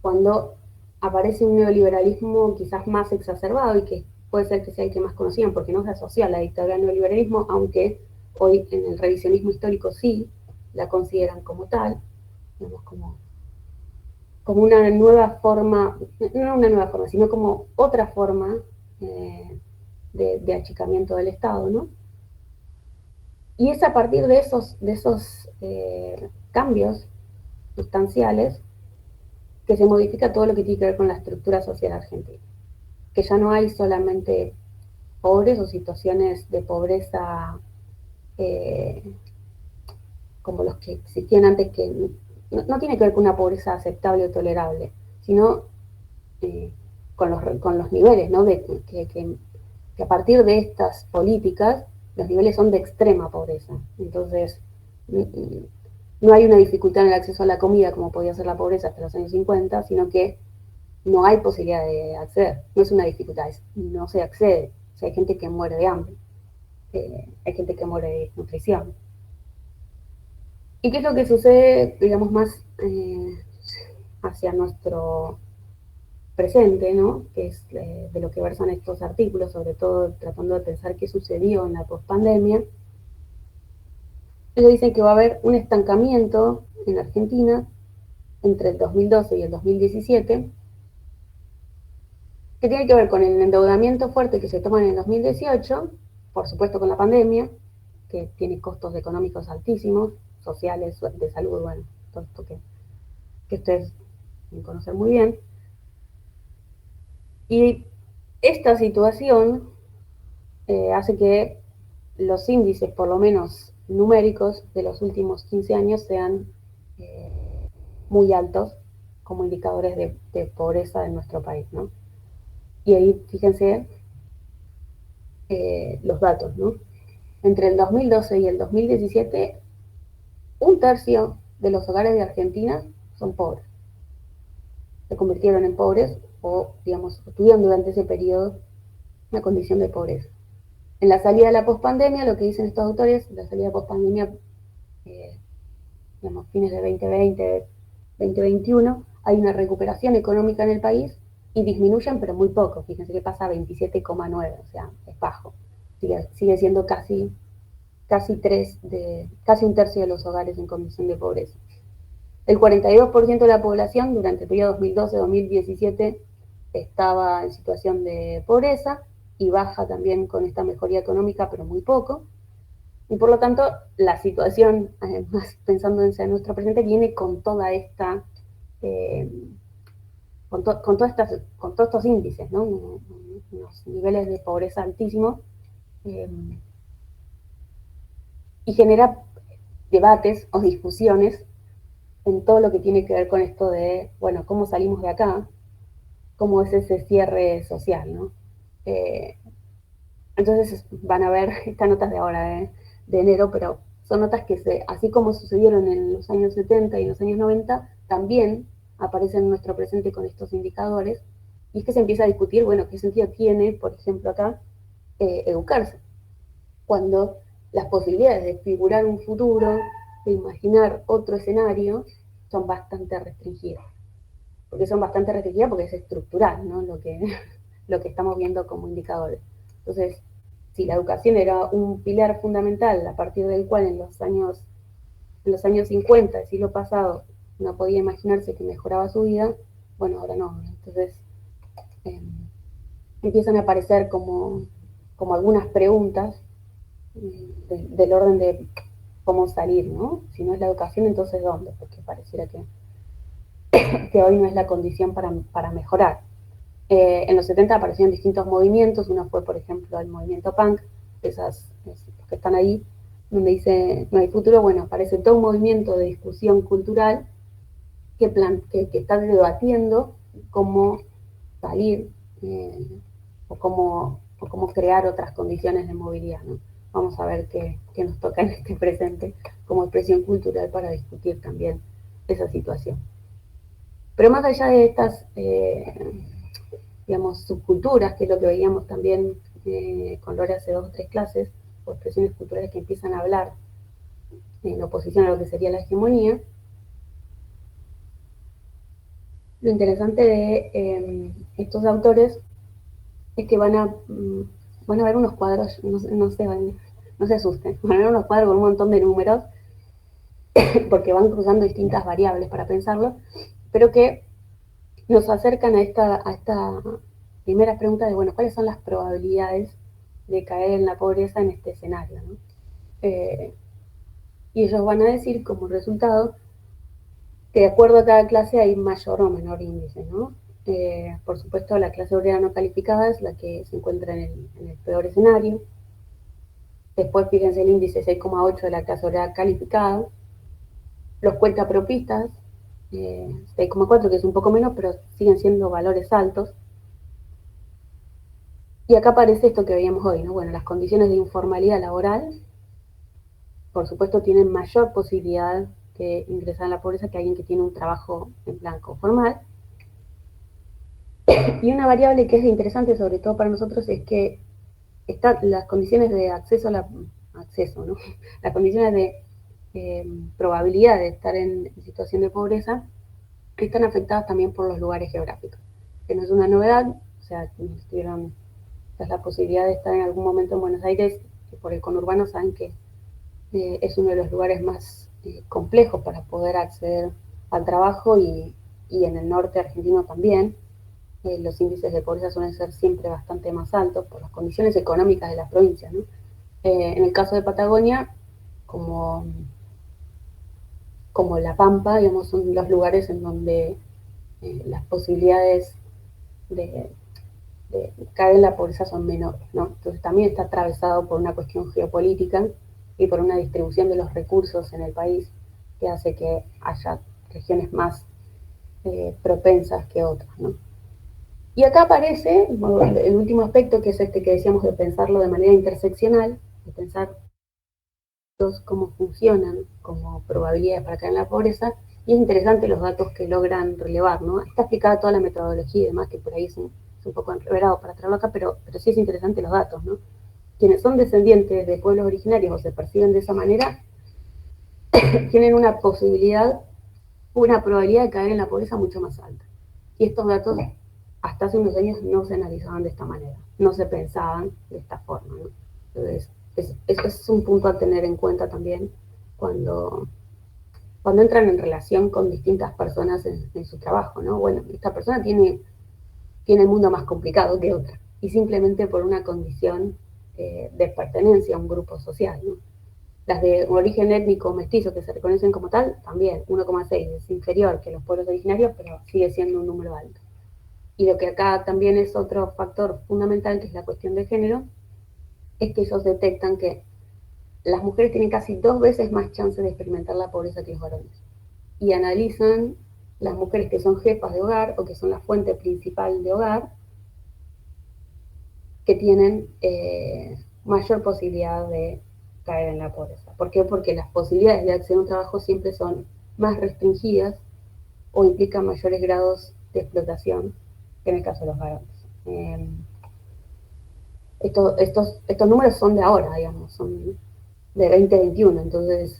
cuando aparece un neoliberalismo quizás más exacerbado, y que puede ser que sea el que más conocían, porque no se asocia a la dictadura al neoliberalismo, aunque hoy en el revisionismo histórico sí la consideran como tal, digamos, como una nueva forma, no una nueva forma, sino como otra forma de achicamiento del Estado, ¿no? Y es a partir de esos cambios sustanciales que se modifica todo lo que tiene que ver con la estructura social argentina. Que ya no hay solamente pobres o situaciones de pobreza como los que existían antes, que no tiene que ver con una pobreza aceptable o tolerable, sino con los niveles, ¿no? Que a partir de estas políticas, los niveles son de extrema pobreza. Entonces, no hay una dificultad en el acceso a la comida como podía ser la pobreza hasta los años 50, sino que no hay posibilidad de acceder. No es una dificultad, no se accede. O sea, hay gente que muere de hambre, hay gente que muere de desnutrición. ¿Y qué es lo que sucede, digamos, más hacia nuestro presente, ¿no? Que es de lo que versan estos artículos, sobre todo tratando de pensar qué sucedió en la pospandemia? Ellos dicen que va a haber un estancamiento en Argentina entre el 2012 y el 2017, que tiene que ver con el endeudamiento fuerte que se toma en el 2018, por supuesto con la pandemia, que tiene costos económicos altísimos, sociales, de salud, bueno, todo esto que ustedes conocen muy bien. Y esta situación hace que los índices, por lo menos numéricos, de los últimos 15 años sean muy altos como indicadores de pobreza en nuestro país, ¿no? Y ahí, fíjense los datos, ¿no? Entre el 2012 y el 2017, un tercio de los hogares de Argentina son pobres. Se convirtieron en pobres o, digamos, tuvieron durante ese periodo una condición de pobreza. En la salida de la pospandemia, lo que dicen estos autores, la salida de pospandemia, digamos, fines de 2020, 2021, hay una recuperación económica en el país y disminuyen, pero muy poco. Fíjense que pasa a 27,9, o sea, es bajo. Sigue siendo casi un tercio de los hogares en condición de pobreza. El 42% de la población durante el periodo 2012-2017 estaba en situación de pobreza, y baja también con esta mejoría económica, pero muy poco. Y por lo tanto, la situación, además pensando en nuestro presente, viene con toda esta, con todos estos índices, ¿no? Unos niveles de pobreza altísimos, y genera debates o discusiones en todo lo que tiene que ver con esto de, bueno, ¿cómo salimos de acá? ¿Cómo es ese cierre social, ¿no? Entonces van a ver estas notas de ahora, de enero, pero son notas que así como sucedieron en los años 70 y en los años 90, también aparece en nuestro presente con estos indicadores, y es que se empieza a discutir, bueno, qué sentido tiene, por ejemplo, acá, educarse, cuando las posibilidades de figurar un futuro, de imaginar otro escenario, son bastante restringidas. Porque son bastante restringidas porque es estructural, ¿no? Lo que estamos viendo como indicadores. Entonces, si la educación era un pilar fundamental a partir del cual en los años 50 del siglo pasado no podía imaginarse que mejoraba su vida, bueno, ahora no. Entonces, eh, empiezan a aparecer como algunas preguntas del orden de cómo salir, ¿no? Si no es la educación, entonces ¿dónde? Porque pareciera que hoy no es la condición para mejorar. En los 70 aparecieron distintos movimientos, uno fue, por ejemplo, el movimiento punk, los que están ahí, donde dice no hay futuro. Bueno, aparece todo un movimiento de discusión cultural que está debatiendo cómo salir o cómo crear otras condiciones de movilidad, ¿no? Vamos a ver qué nos toca en este presente como expresión cultural para discutir también esa situación. Pero más allá de estas, digamos, subculturas, que es lo que veíamos también con Lore hace 2 o 3 clases, o expresiones culturales que empiezan a hablar en oposición a lo que sería la hegemonía, lo interesante de estos autores es que van a ver unos cuadros, no se asusten, van a ver unos cuadros con un montón de números, porque van cruzando distintas variables para pensarlo, pero que nos acercan a esta primera pregunta de, bueno, ¿cuáles son las probabilidades de caer en la pobreza en este escenario, ¿no? Y ellos van a decir como resultado que de acuerdo a cada clase hay mayor o menor índice, ¿no? Por supuesto, la clase obrera no calificada es la que se encuentra en el peor escenario. Después, fíjense el índice 6,8 de la clase obrera calificada. Los cuentapropistas, 6,4, que es un poco menos, pero siguen siendo valores altos. Y acá aparece esto que veíamos hoy, ¿no? Bueno, las condiciones de informalidad laboral, por supuesto, tienen mayor posibilidad de ingresar en la pobreza que alguien que tiene un trabajo en blanco formal. Y una variable que es interesante, sobre todo para nosotros, es que las condiciones de acceso, ¿no? Las condiciones de probabilidad de estar en situación de pobreza están afectadas también por los lugares geográficos, que no es una novedad. O sea, tuvieron la posibilidad de estar en algún momento en Buenos Aires, que por el conurbano saben que es uno de los lugares más complejos para poder acceder al trabajo, y en el norte argentino también. Los índices de pobreza suelen ser siempre bastante más altos por las condiciones económicas de las provincias, ¿no? En el caso de Patagonia, como La Pampa, digamos, son los lugares en donde las posibilidades de caer en la pobreza son menores, ¿no? Entonces también está atravesado por una cuestión geopolítica y por una distribución de los recursos en el país que hace que haya regiones más propensas que otras, ¿no? Y acá aparece el último aspecto, que es este que decíamos de pensarlo de manera interseccional, de pensar cómo funcionan como probabilidades para caer en la pobreza, y es interesante los datos que logran relevar, ¿no? Está explicada toda la metodología y demás, que por ahí es un poco enreverado para traerlo acá, pero sí es interesante los datos, ¿no? Quienes son descendientes de pueblos originarios o se perciben de esa manera, tienen una probabilidad de caer en la pobreza mucho más alta. Y estos datos hasta hace unos años no se analizaban de esta manera, no se pensaban de esta forma, ¿no? Entonces, es un punto a tener en cuenta también cuando entran en relación con distintas personas en su trabajo, ¿no? Bueno, esta persona tiene el mundo más complicado que otra, y simplemente por una condición de pertenencia a un grupo social, ¿no? Las de origen étnico mestizo, que se reconocen como tal, también 1,6 es inferior que los pueblos originarios, pero sigue siendo un número alto. Y lo que acá también es otro factor fundamental, que es la cuestión de género, es que ellos detectan que las mujeres tienen casi 2 veces más chances de experimentar la pobreza que los varones. Y analizan las mujeres que son jefas de hogar o que son la fuente principal de hogar, que tienen mayor posibilidad de caer en la pobreza. ¿Por qué? Porque las posibilidades de acceder a un trabajo siempre son más restringidas o implica mayores grados de explotación que en el caso de los varones. Estos números son de ahora, digamos, son de 2021, entonces,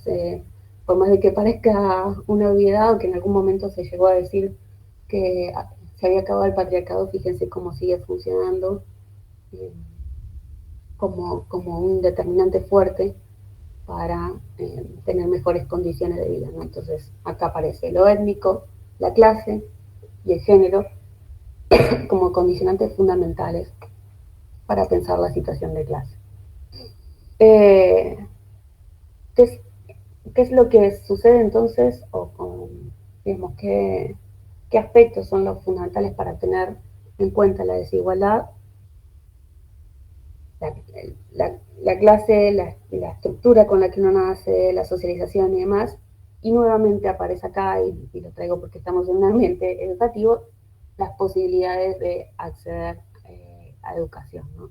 por más de que parezca una obviedad o que en algún momento se llegó a decir que se había acabado el patriarcado, fíjense cómo sigue funcionando como un determinante fuerte para tener mejores condiciones de vida, ¿no? Entonces, acá aparece lo étnico, la clase y el género como condicionantes fundamentales para pensar la situación de clase. ¿Qué es lo que sucede entonces? Digamos, ¿qué aspectos son los fundamentales para tener en cuenta la desigualdad? La clase, la estructura con la que uno nace, la socialización y demás, y nuevamente aparece acá, y lo traigo porque estamos en un ambiente educativo, las posibilidades de acceder a educación, ¿no?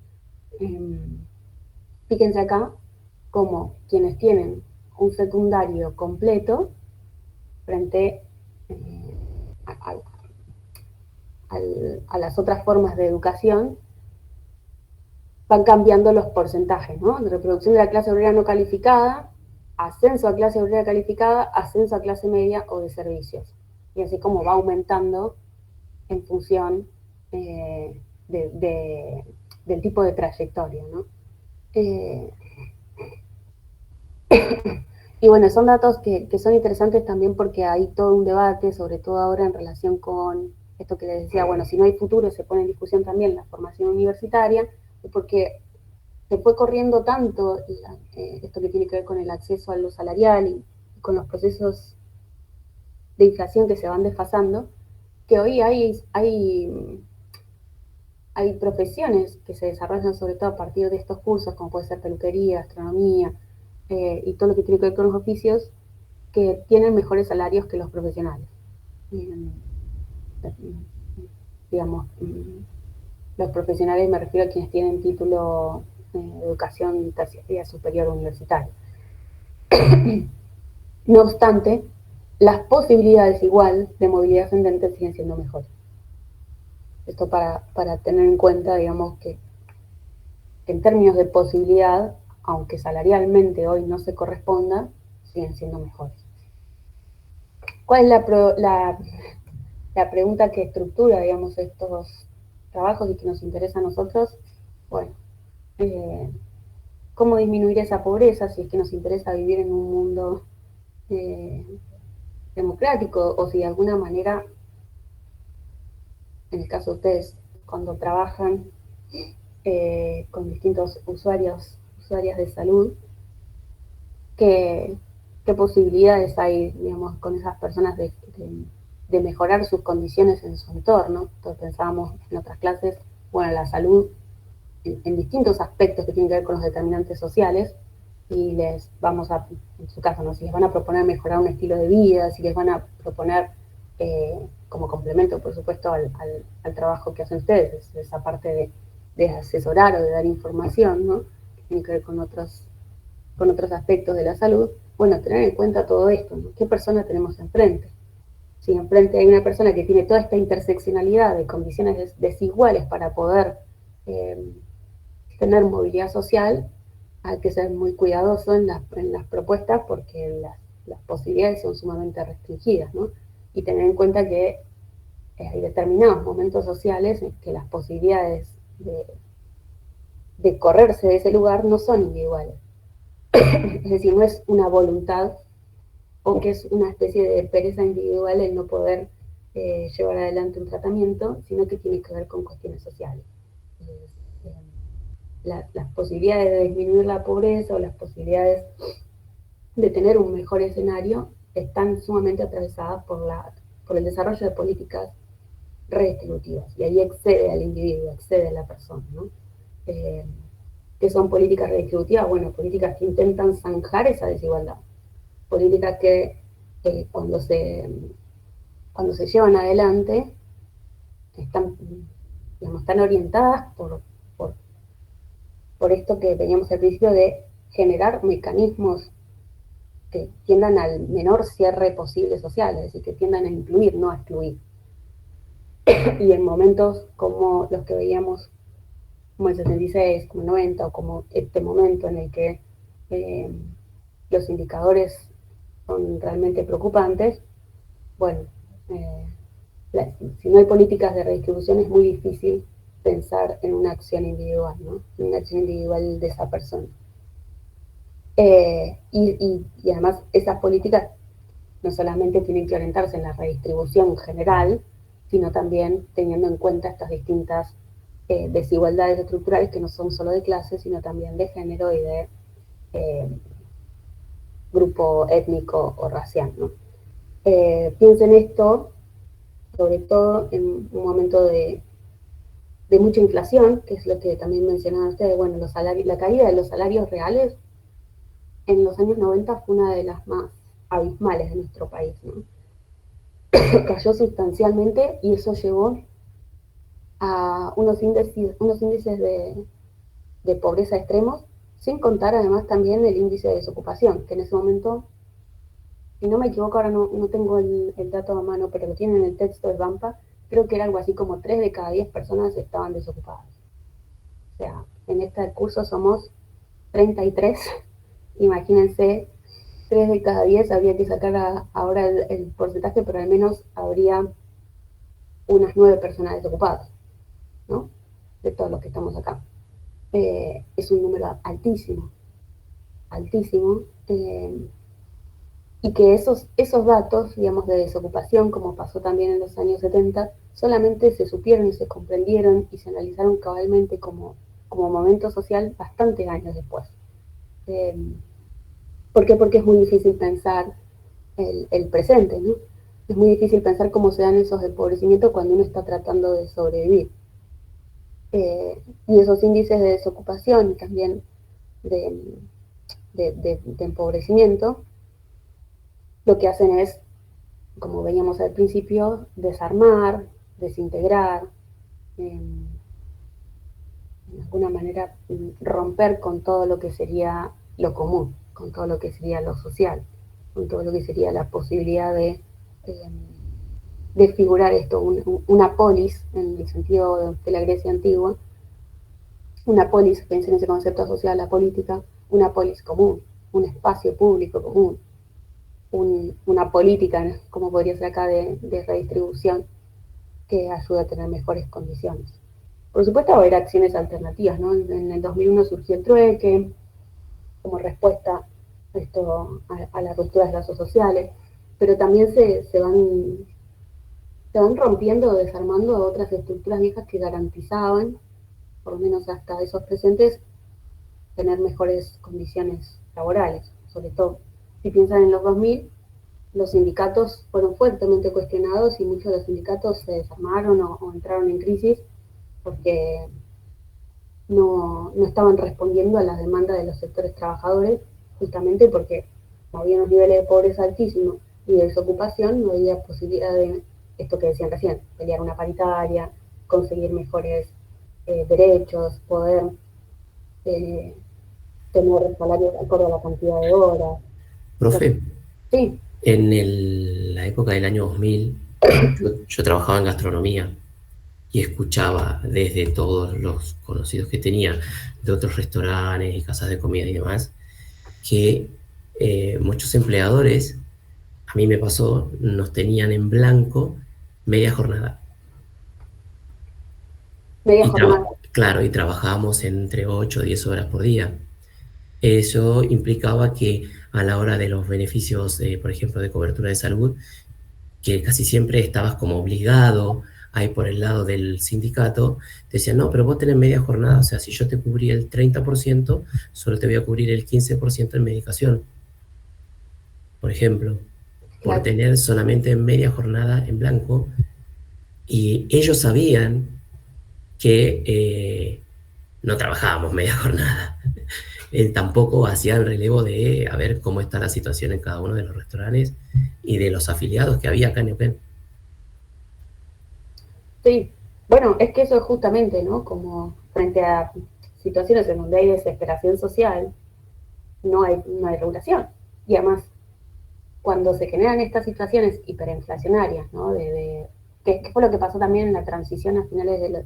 Fíjense acá como quienes tienen un secundario completo frente a las otras formas de educación, van cambiando los porcentajes, ¿no? De reproducción de la clase obrera no calificada, ascenso a clase obrera calificada, ascenso a clase media o de servicios. Y así como va aumentando en función del tipo de trayectoria, ¿no? Y bueno, son datos que son interesantes también porque hay todo un debate, sobre todo ahora en relación con esto que les decía, bueno, si no hay futuro se pone en discusión también la formación universitaria, porque se fue corriendo tanto esto que tiene que ver con el acceso a lo salarial y con los procesos de inflación que se van desfasando, que hoy hay profesiones que se desarrollan sobre todo a partir de estos cursos, como puede ser peluquería, astronomía, y todo lo que tiene que ver con los oficios, que tienen mejores salarios que los profesionales. Digamos, los profesionales me refiero a quienes tienen título de educación terciaria superior universitaria. No obstante, las posibilidades igual de movilidad ascendente siguen siendo mejores. Esto para tener en cuenta, digamos, que en términos de posibilidad, aunque salarialmente hoy no se corresponda, siguen siendo mejores. ¿Cuál es la pregunta que estructura, digamos, estos trabajos y que nos interesa a nosotros? Bueno, ¿cómo disminuir esa pobreza si es que nos interesa vivir en un mundo democrático, o si de alguna manera, en el caso de ustedes, cuando trabajan con distintos usuarias de salud, ¿qué posibilidades hay, digamos, con esas personas de mejorar sus condiciones en su entorno? Entonces pensábamos en otras clases, bueno, la salud en distintos aspectos que tienen que ver con los determinantes sociales, y les vamos a, en su caso, ¿no? Si les van a proponer mejorar un estilo de vida, si les van a proponer, como complemento, por supuesto, al trabajo que hacen ustedes, esa parte de asesorar o de dar información, ¿no? Que tiene que ver con otros aspectos de la salud. Bueno, tener en cuenta todo esto, ¿no? ¿Qué persona tenemos enfrente? Si enfrente hay una persona que tiene toda esta interseccionalidad de condiciones desiguales para poder tener movilidad social, hay que ser muy cuidadoso en las propuestas, porque las posibilidades son sumamente restringidas, ¿no? Y tener en cuenta que hay determinados momentos sociales en que las posibilidades de correrse de ese lugar no son individuales. Es decir, no es una voluntad o que es una especie de pereza individual el no poder llevar adelante un tratamiento, sino que tiene que ver con cuestiones sociales. Entonces, las posibilidades de disminuir la pobreza o las posibilidades de tener un mejor escenario están sumamente atravesadas por el desarrollo de políticas redistributivas, y ahí excede al individuo, excede a la persona, ¿no? ¿Qué son políticas redistributivas? Bueno, políticas que intentan zanjar esa desigualdad, políticas que cuando se llevan adelante están orientadas por esto que teníamos al principio, de generar mecanismos que tiendan al menor cierre posible social, es decir, que tiendan a incluir, no a excluir. Y en momentos como los que veíamos, como el 76, como el 90, o como este momento en el que los indicadores son realmente preocupantes, bueno, si no hay políticas de redistribución es muy difícil pensar en una acción individual, ¿no? En una acción individual de esa persona. Y además esas políticas no solamente tienen que orientarse en la redistribución general, sino también teniendo en cuenta estas distintas desigualdades estructurales que no son solo de clase, sino también de género y de grupo étnico o racial, ¿no? Piensen esto, sobre todo en un momento de mucha inflación, que es lo que también mencionaban ustedes. Bueno, la caída de los salarios reales en los años 90 fue una de las más abismales de nuestro país, ¿no? Cayó sustancialmente y eso llevó a unos índices de pobreza extremos, sin contar además también el índice de desocupación, que en ese momento, si no me equivoco, ahora no tengo el dato a mano, pero lo tienen en el texto del BAMPA, creo que era algo así como 3 de cada 10 personas estaban desocupadas. O sea, en este curso somos 33, imagínense, 3 de cada 10, habría que sacar ahora el porcentaje, pero al menos habría unas 9 personas desocupadas, ¿no? De todos los que estamos acá. Es un número altísimo, altísimo, y que esos datos, digamos, de desocupación, como pasó también en los años 70, solamente se supieron y se comprendieron y se analizaron cabalmente como momento social bastantes años después. ¿Por qué? Porque es muy difícil pensar el presente, ¿no? Es muy difícil pensar cómo se dan esos empobrecimientos cuando uno está tratando de sobrevivir. Y esos índices de desocupación y también de empobrecimiento, lo que hacen es, como veíamos al principio, desarmar, desintegrar, de alguna manera romper con todo lo que sería lo común, con todo lo que sería lo social, con todo lo que sería la posibilidad de figurar esto, una polis, en el sentido de la Grecia antigua, una polis, pensé en ese concepto asociado a la política, una polis común, un espacio público común, una política, como podría ser acá, de redistribución que ayude a tener mejores condiciones. Por supuesto, va a haber acciones alternativas, ¿no? En el 2001 surgió el trueque, como respuesta a las rupturas de lazos sociales, pero también se van rompiendo, desarmando otras estructuras viejas que garantizaban, por lo menos hasta esos presentes, tener mejores condiciones laborales, sobre todo. Si piensan en los 2000, los sindicatos fueron fuertemente cuestionados y muchos de los sindicatos se desarmaron o entraron en crisis porque no estaban respondiendo a las demandas de los sectores trabajadores, justamente porque había unos niveles de pobreza altísimos y de desocupación, no había posibilidad de esto que decían recién, pelear una paritaria, conseguir mejores derechos, poder tener salarios acorde a la cantidad de horas. Profe, Sí. en la época del año 2000, yo trabajaba en gastronomía y escuchaba desde todos los conocidos que tenía, de otros restaurantes y casas de comida y demás, que muchos empleadores, a mí me pasó, nos tenían en blanco media jornada. Media jornada. Claro, y trabajábamos entre 8 o 10 horas por día. Eso implicaba que a la hora de los beneficios, por ejemplo, de cobertura de salud, que casi siempre estabas como obligado a ir por el lado del sindicato, te decían, no, pero vos tenés media jornada, o sea, si yo te cubrí el 30%, solo te voy a cubrir el 15% en medicación, por ejemplo, por Claro. tener solamente media jornada en blanco, y ellos sabían que no trabajábamos media jornada. Tampoco hacían relevo de a ver cómo está la situación en cada uno de los restaurantes y de los afiliados que había acá en Neuquén. Sí, bueno, es que eso es justamente, ¿no? Como frente a situaciones en donde hay desesperación social, no hay regulación. Y además, cuando se generan estas situaciones hiperinflacionarias, ¿no? ¿Qué fue lo que pasó también en la transición a finales de los...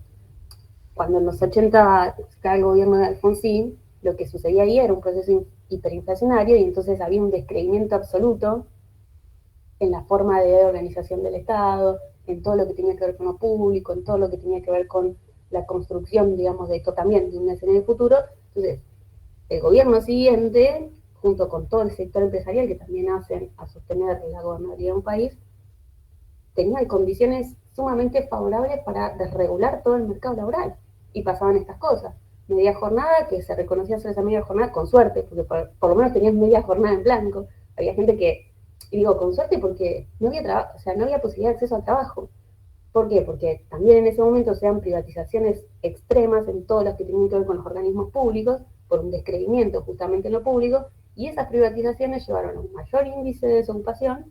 Cuando en los 80 cae el gobierno de Alfonsín, lo que sucedía ahí era un proceso hiperinflacionario y entonces había un descreimiento absoluto en la forma de organización del Estado, en todo lo que tenía que ver con lo público, en todo lo que tenía que ver con la construcción, digamos, de esto también, de un escenario futuro. Entonces, el gobierno siguiente, junto con todo el sector empresarial que también hacen a sostener la gobernabilidad de un país, tenía condiciones sumamente favorables para desregular todo el mercado laboral. Y pasaban estas cosas. Media jornada, que se reconocía hacer esa media jornada con suerte, porque por lo menos tenías media jornada en blanco. Había gente que, y digo con suerte porque no había trabajo, o sea, no había posibilidad de acceso al trabajo. ¿Por qué? Porque también en ese momento se dan privatizaciones extremas en todas las que tienen que ver con los organismos públicos, por un descreimiento justamente en lo público, y esas privatizaciones llevaron a un mayor índice de desocupación,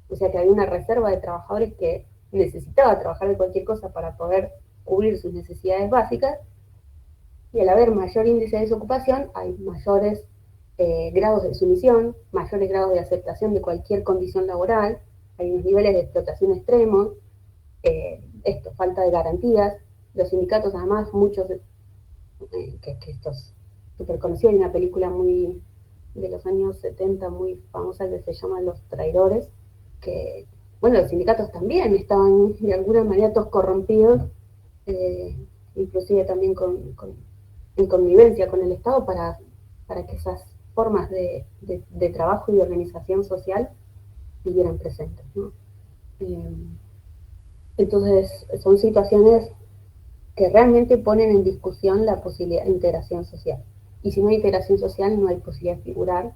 o sea que había una reserva de trabajadores que necesitaba trabajar de cualquier cosa para poder cubrir sus necesidades básicas, y al haber mayor índice de desocupación hay mayores grados de sumisión, mayores grados de aceptación de cualquier condición laboral, hay unos niveles de explotación extremos, falta de garantías. Los sindicatos, además, muchos, que esto es súper conocido, hay una película muy de los años 70 muy famosa que se llama Los Traidores, que, bueno, los sindicatos también estaban de alguna manera todos corrompidos, inclusive también en connivencia con el Estado para que esas formas de trabajo y de organización social siguieran presentes, ¿no? Entonces, son situaciones que realmente ponen en discusión la posibilidad de integración social. Y si no hay integración social, no hay posibilidad de figurar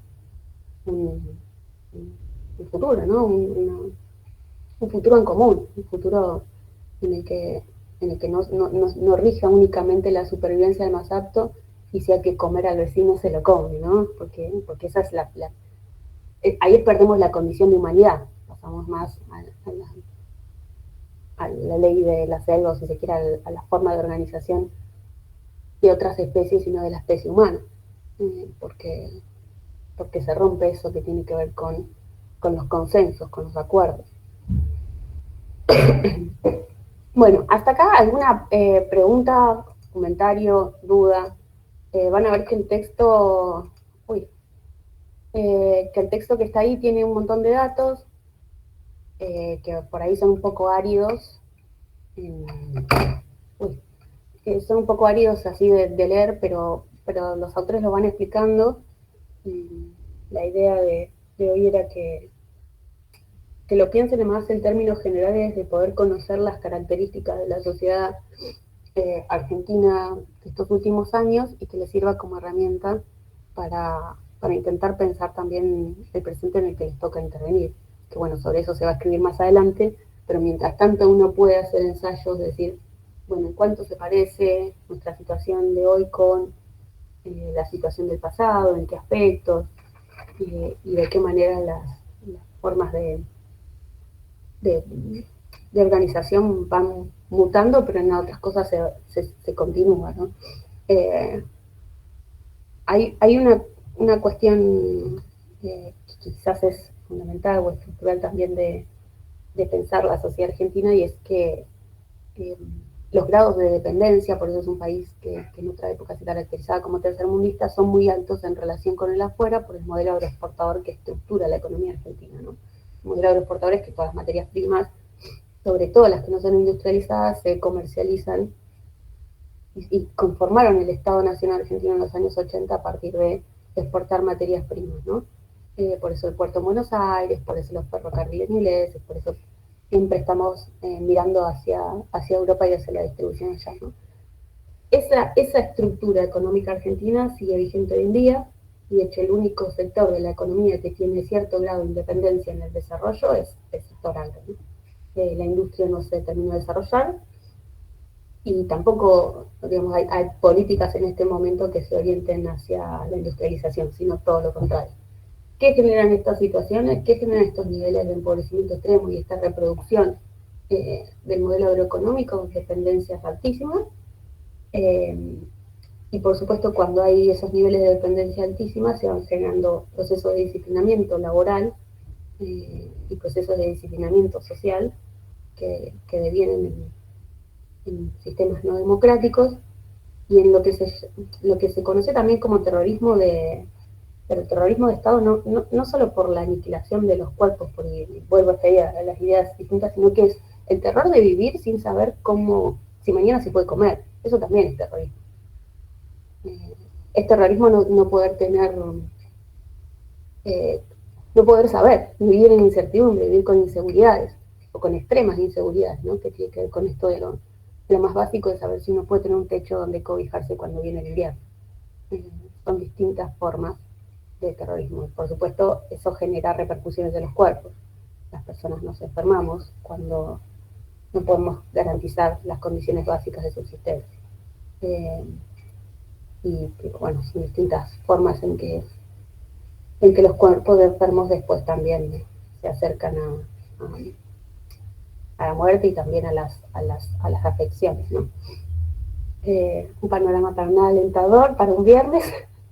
un futuro, ¿no? Un futuro en común, un futuro en el que no rija únicamente la supervivencia del más apto, y si hay que comer al vecino se lo come, ¿no? Porque esa es ahí perdemos la condición de humanidad, pasamos más a la ley de la selva, o si se quiere, a la forma de organización de otras especies, sino de la especie humana, porque se rompe eso que tiene que ver con los consensos, con los acuerdos. Bueno, hasta acá alguna pregunta, comentario, duda. Van a ver que el texto, que el texto que está ahí tiene un montón de datos, que por ahí son un poco áridos, que son un poco áridos así de leer, pero los autores lo van explicando, y la idea de hoy era que lo piensen más en términos generales de poder conocer las características de la sociedad argentina de estos últimos años, y que les sirva como herramienta para intentar pensar también el presente en el que les toca intervenir. Que bueno, sobre eso se va a escribir más adelante, pero mientras tanto uno puede hacer ensayos, decir, bueno, ¿en cuánto se parece nuestra situación de hoy con la situación del pasado? ¿En qué aspectos? Y de qué manera las formas de organización van mutando, pero en otras cosas se continúa, ¿no? Hay una cuestión que quizás es fundamental o estructural también de pensar la sociedad argentina, y es que los grados de dependencia, por eso es un país que en otra época se caracterizaba como tercermundista, son muy altos en relación con el afuera por el modelo agroexportador que estructura la economía argentina, ¿no? El modelo agroexportador es que todas las materias primas, sobre todo las que no son industrializadas, se comercializan y conformaron el Estado Nacional Argentino en los años 80 a partir de exportar materias primas, ¿no? Por eso el puerto de Buenos Aires, por eso los ferrocarriles ingleses, por eso siempre estamos mirando hacia Europa y hacia la distribución allá, ¿no? Esa estructura económica argentina sigue vigente hoy en día, y de hecho el único sector de la economía que tiene cierto grado de independencia en el desarrollo es el sector agro, ¿no? La industria no se terminó de desarrollar, y tampoco, digamos, hay políticas en este momento que se orienten hacia la industrialización, sino todo lo contrario. ¿Qué generan estas situaciones? ¿Qué generan estos niveles de empobrecimiento extremo y esta reproducción del modelo agroeconómico con dependencias altísimas? Y por supuesto, cuando hay esos niveles de dependencia altísima, se van generando procesos de disciplinamiento laboral y procesos de disciplinamiento social que devienen en sistemas no democráticos y en lo que se conoce también como terrorismo pero el terrorismo de Estado no solo por la aniquilación de los cuerpos, porque vuelvo a las ideas distintas, sino que es el terror de vivir sin saber si mañana se puede comer. Eso también es terrorismo. Es terrorismo no poder tener, no poder saber, vivir en incertidumbre, vivir con inseguridades, o con extremas inseguridades, ¿no? Que tiene que ver con esto de lo más básico de saber si uno puede tener un techo donde cobijarse cuando viene el invierno. Son distintas formas de terrorismo. Por supuesto, eso genera repercusiones en los cuerpos. Las personas nos enfermamos cuando no podemos garantizar las condiciones básicas de subsistencia. Y bueno, son distintas formas en que los cuerpos de enfermos después también se acercan a la muerte y también a las afecciones, ¿no? Un panorama tan alentador para un viernes,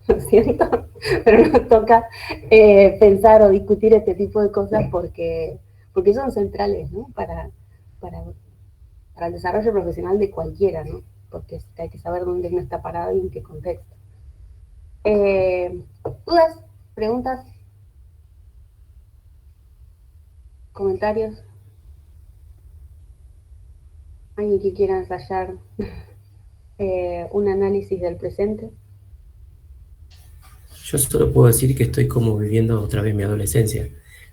lo siento, pero nos toca pensar o discutir este tipo de cosas porque son centrales, ¿no? Para el desarrollo profesional de cualquiera, ¿no? Porque hay que saber dónde uno está parado y en qué contexto. ¿Dudas? ¿Preguntas? ¿Comentarios? ¿Alguien que quiera ensayar un análisis del presente? Yo solo puedo decir que estoy como viviendo otra vez mi adolescencia,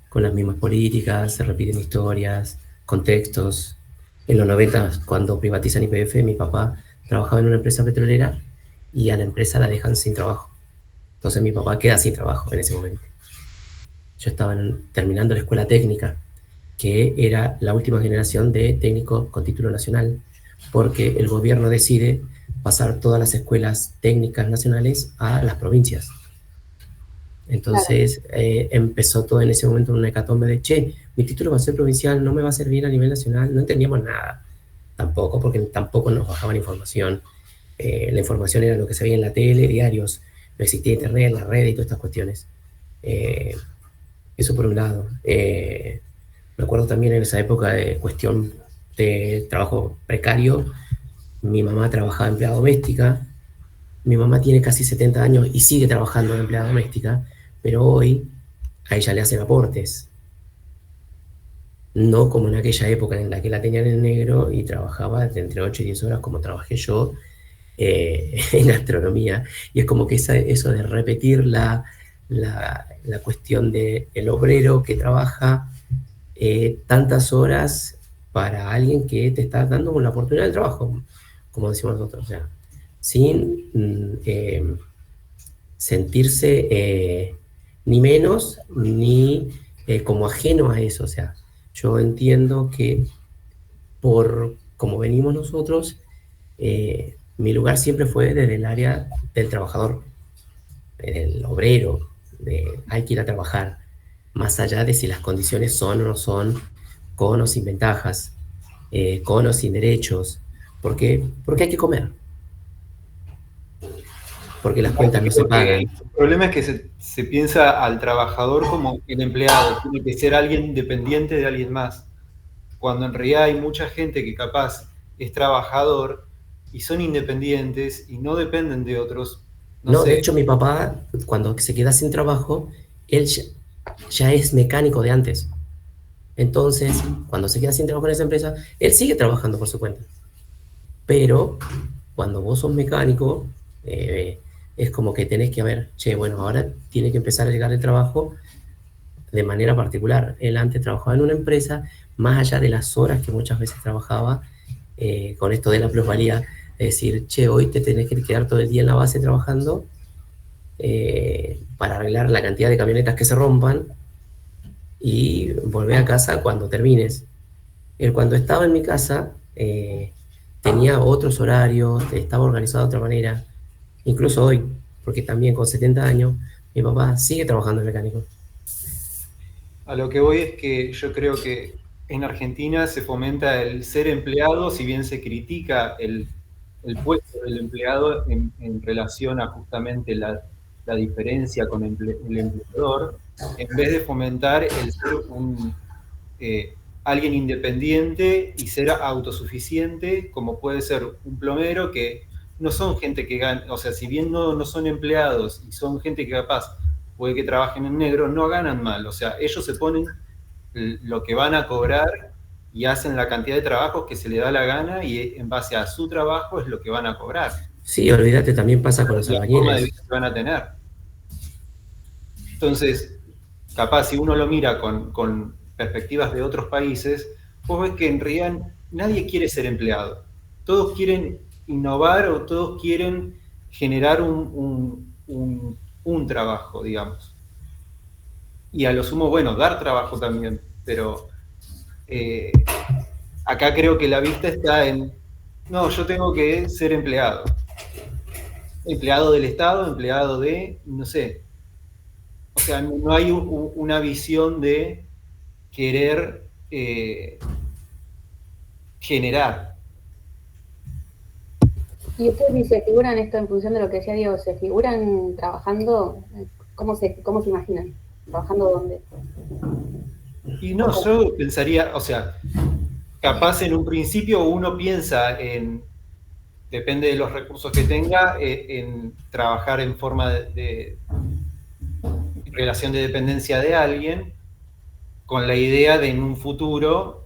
con las mismas políticas, se repiten historias, contextos. En los 90, cuando privatizan YPF, mi papá trabajaba en una empresa petrolera y a la empresa la dejan sin trabajo. Entonces mi papá queda sin trabajo en ese momento. Yo estaba terminando la escuela técnica, que era la última generación de técnicos con título nacional, porque el gobierno decide pasar todas las escuelas técnicas nacionales a las provincias. Entonces empezó todo en ese momento una hecatombe de, che, mi título va a ser provincial, no me va a servir a nivel nacional. No entendíamos nada, tampoco, porque tampoco nos bajaban información. La información era lo que se veía en la tele, diarios, no existía internet, la red y todas estas cuestiones. Eso por un lado. Me acuerdo también en esa época de cuestión de trabajo precario, mi mamá trabajaba de empleada doméstica, mi mamá tiene casi 70 años y sigue trabajando de empleada doméstica, pero hoy a ella le hacen aportes. No como en aquella época en la que la tenían en negro y trabajaba de entre 8 y 10 horas como trabajé yo en astronomía. Y es como que eso de repetir la cuestión del obrero que trabaja tantas horas para alguien que te está dando una oportunidad de trabajo, como decimos nosotros, o sea, sin sentirse ni menos ni como ajeno a eso. O sea, yo entiendo que por como venimos nosotros, mi lugar siempre fue desde el área del trabajador, del obrero, hay que ir a trabajar, más allá de si las condiciones son o no son, con o sin ventajas, con o sin derechos, porque hay que comer. Porque las cuentas no se pagan. El problema es que se piensa al trabajador como el empleado, tiene que ser alguien dependiente de alguien más, cuando en realidad hay mucha gente que capaz es trabajador y son independientes y no dependen de otros. No, de hecho mi papá, cuando se queda sin trabajo, él ya es mecánico de antes. Entonces, cuando se queda sin trabajo en esa empresa, él sigue trabajando por su cuenta. Pero cuando vos sos mecánico, es como que tenés que ver, che, bueno, ahora tiene que empezar a llegar el trabajo de manera particular. Él antes trabajaba en una empresa, más allá de las horas que muchas veces trabajaba, con esto de la plusvalía, es decir, che, hoy te tenés que quedar todo el día en la base trabajando para arreglar la cantidad de camionetas que se rompan y volver a casa cuando termines. Él cuando estaba en mi casa tenía otros horarios, estaba organizado de otra manera, incluso hoy, porque también con 70 años mi papá sigue trabajando en mecánico. A lo que voy es que yo creo que en Argentina se fomenta el ser empleado, si bien se critica el puesto del empleado en relación a justamente la diferencia con el empleador, en vez de fomentar el ser alguien independiente y ser autosuficiente, como puede ser un plomero, que no son gente que gana, o sea, si bien no son empleados y son gente que capaz puede que trabajen en negro, no ganan mal, o sea, ellos se ponen lo que van a cobrar y hacen la cantidad de trabajos que se les da la gana y en base a su trabajo es lo que van a cobrar. Sí, olvídate, también pasa con los La forma de albañiles. vida que van a tener. Entonces, capaz si uno lo mira con perspectivas de otros países, vos ves que en realidad nadie quiere ser empleado. Todos quieren innovar o todos quieren generar un trabajo, digamos. Y a lo sumo, bueno, dar trabajo también, pero acá creo que la vista está en, no, yo tengo que ser empleado. Empleado del Estado, empleado de, no sé. O sea, no hay una visión de querer generar. ¿Y ustedes se figuran esto en función de lo que decía Diego? ¿Se figuran trabajando? ¿Cómo se imaginan? ¿Trabajando dónde? Y no, yo pensaría, o sea, capaz en un principio uno piensa en, depende de los recursos que tenga, en trabajar en forma de relación de dependencia de alguien, con la idea de en un futuro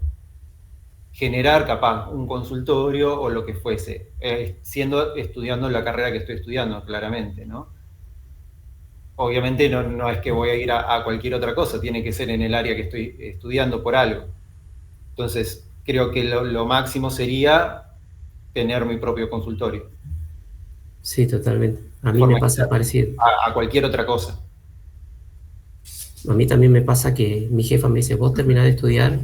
generar capaz un consultorio o lo que fuese, estudiando la carrera que estoy estudiando, claramente, ¿no? Obviamente no es que voy a ir a cualquier otra cosa, tiene que ser en el área que estoy estudiando por algo. Entonces, creo que lo máximo sería tener mi propio consultorio. Sí, totalmente. A mí me pasa parecido. A cualquier otra cosa. A mí también me pasa que mi jefa me dice, vos terminás de estudiar,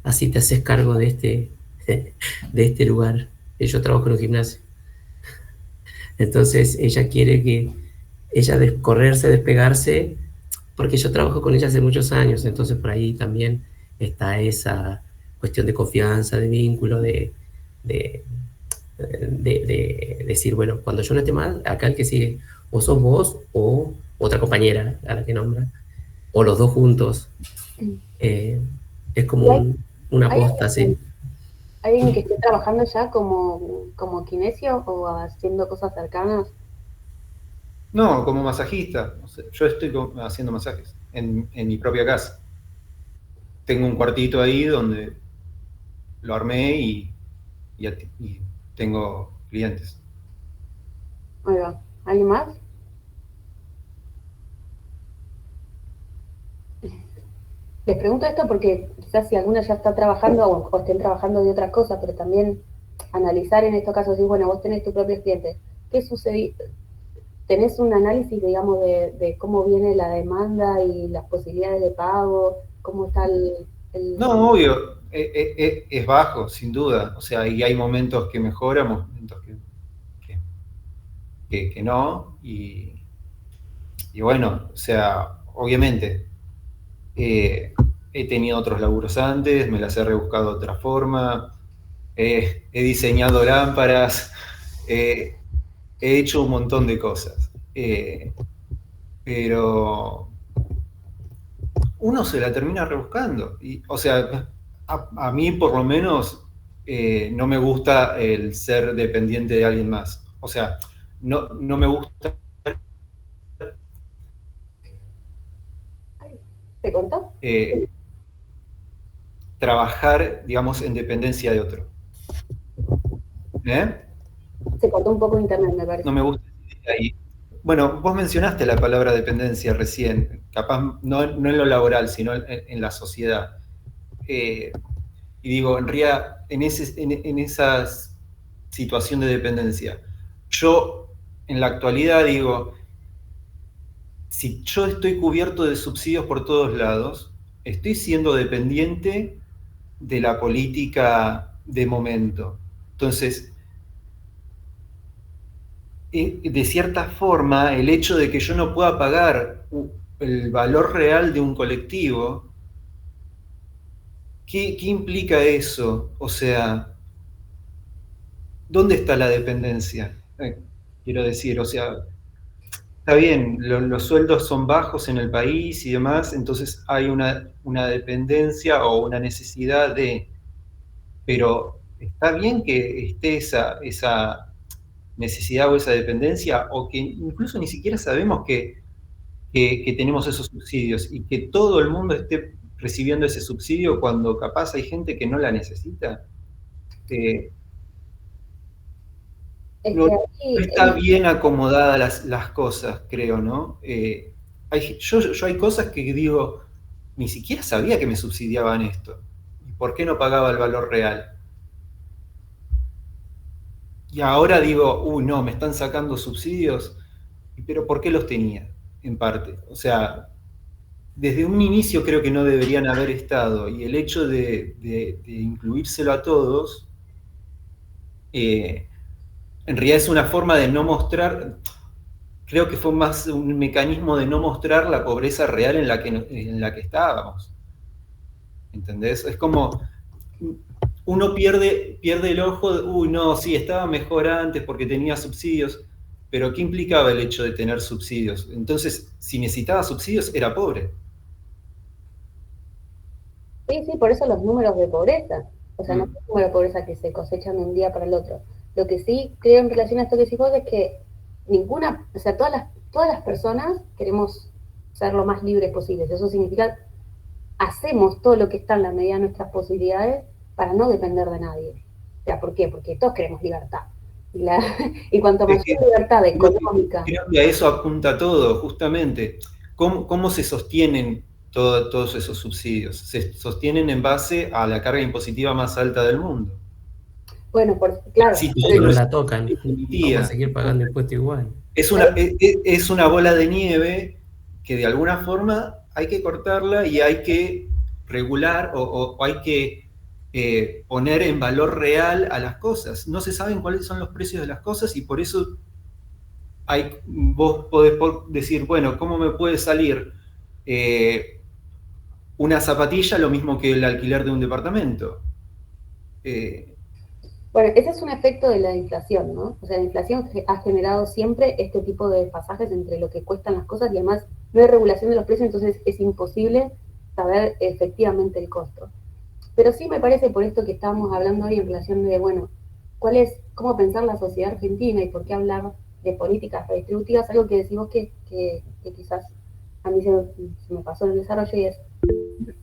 así te haces cargo de este lugar. Y yo trabajo en un gimnasio. Entonces ella quiere que correrse, despegarse, porque yo trabajo con ella hace muchos años, entonces por ahí también está esa cuestión de confianza, de vínculo, de decir, bueno, cuando yo no esté mal, acá el que sigue, o sos vos o otra compañera a la que nombra, o los dos juntos. Es como una aposta, ¿sí? ¿Alguien que esté trabajando ya como kinesio o haciendo cosas cercanas? No, como masajista. O sea, yo estoy haciendo masajes en mi propia casa. Tengo un cuartito ahí donde lo armé y tengo clientes. Ahí va. ¿Alguien más? Les pregunto esto porque quizás si alguna ya está trabajando o estén trabajando de otra cosa, pero también analizar en estos casos, decir, bueno, vos tenés tus propios clientes, ¿qué sucede? ¿Tenés un análisis, digamos, de cómo viene la demanda y las posibilidades de pago? ¿Cómo está No, obvio, es bajo, sin duda. O sea, y hay momentos que mejoran, momentos que no. Y bueno, o sea, obviamente, he tenido otros laburos antes, me las he rebuscado de otra forma, he diseñado lámparas, he hecho un montón de cosas. Pero uno se la termina rebuscando. Y, o sea, a mí por lo menos no me gusta el ser dependiente de alguien más. O sea, no me gusta. ¿Te contó? Trabajar, digamos, en dependencia de otro. Se cortó un poco internet, me parece. No me gusta ahí. Bueno, vos mencionaste la palabra dependencia recién, capaz no en lo laboral, sino en la sociedad. Y digo, en realidad, en esa situación de dependencia, yo en la actualidad digo, si yo estoy cubierto de subsidios por todos lados, estoy siendo dependiente de la política de momento. Entonces, de cierta forma, el hecho de que yo no pueda pagar el valor real de un colectivo, ¿qué implica eso? O sea, ¿dónde está la dependencia? Quiero decir, o sea, está bien, los sueldos son bajos en el país y demás, entonces hay una dependencia o una necesidad de... Pero está bien que esté esa necesidad o esa dependencia, o que incluso ni siquiera sabemos que tenemos esos subsidios y que todo el mundo esté recibiendo ese subsidio cuando capaz hay gente que no la necesita. Es No, que no ahí, está bien acomodadas las cosas, creo, ¿no? Yo hay cosas que digo, ni siquiera sabía que me subsidiaban esto. ¿Y por qué no pagaba el valor real? Y ahora digo, uy, no, me están sacando subsidios, pero ¿por qué los tenía? En parte. O sea, desde un inicio creo que no deberían haber estado, y el hecho de incluírselo a todos, en realidad es una forma de no mostrar, creo que fue más un mecanismo de no mostrar la pobreza real en la que estábamos. ¿Entendés? Es como uno pierde el ojo, uy, no, sí, estaba mejor antes porque tenía subsidios, pero ¿qué implicaba el hecho de tener subsidios? Entonces, si necesitaba subsidios, era pobre. sí, por eso los números de pobreza. O sea, no es Mm. un número de pobreza que se cosechan de un día para el otro. Lo que sí creo en relación a esto que decís vos es que o sea, todas las personas queremos ser lo más libres posibles. Eso significa, hacemos todo lo que está en la medida de nuestras posibilidades para no depender de nadie. O sea, ¿por qué? Porque todos queremos libertad. Y, y cuanto Es mayor que libertad creo económica. que a eso apunta todo, justamente. ¿Cómo se sostienen todos esos subsidios? Se sostienen en base a la carga impositiva más alta del mundo. Bueno, claro, Si Y todo si no inclusive la tocan, vamos a permitía. seguir pagando impuestos igual. Es una bola de nieve que de alguna forma hay que cortarla y hay que regular o hay que poner en valor real a las cosas. No se saben cuáles son los precios de las cosas y por eso vos podés decir, bueno, ¿cómo me puede salir una zapatilla lo mismo que el alquiler de un departamento? Bueno, ese es un efecto de la inflación, ¿no? O sea, la inflación ha generado siempre este tipo de pasajes entre lo que cuestan las cosas y además no hay regulación de los precios, entonces es imposible saber efectivamente el costo. Pero sí me parece, por esto que estábamos hablando hoy en relación de, bueno, cómo pensar la sociedad argentina y por qué hablar de políticas redistributivas, algo que decimos que quizás a mí se me pasó en el desarrollo y es,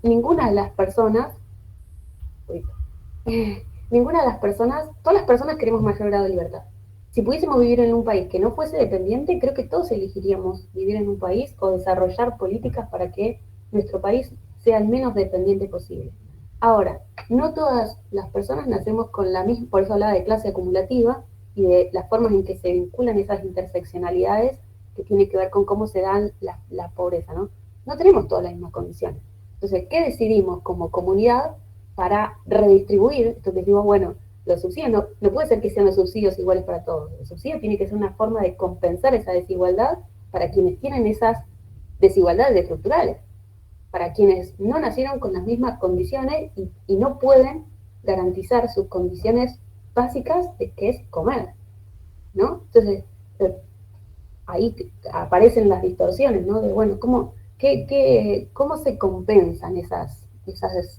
ninguna de las personas, ninguna de las personas, todas las personas queremos mayor grado de libertad. Si pudiésemos vivir en un país que no fuese dependiente, creo que todos elegiríamos vivir en un país o desarrollar políticas para que nuestro país sea el menos dependiente posible. Ahora, no todas las personas nacemos con la misma, por eso hablaba de clase acumulativa y de las formas en que se vinculan esas interseccionalidades que tiene que ver con cómo se dan la pobreza, ¿no? No tenemos todas las mismas condiciones. Entonces, ¿qué decidimos como comunidad para redistribuir? Esto que decimos, bueno, los subsidios no puede ser que sean los subsidios iguales para todos. El subsidio tiene que ser una forma de compensar esa desigualdad para quienes tienen esas desigualdades estructurales, para quienes no nacieron con las mismas condiciones y no pueden garantizar sus condiciones básicas de que es comer, ¿no? Entonces, ahí aparecen las distorsiones, ¿no? De, bueno, ¿cómo se compensan esas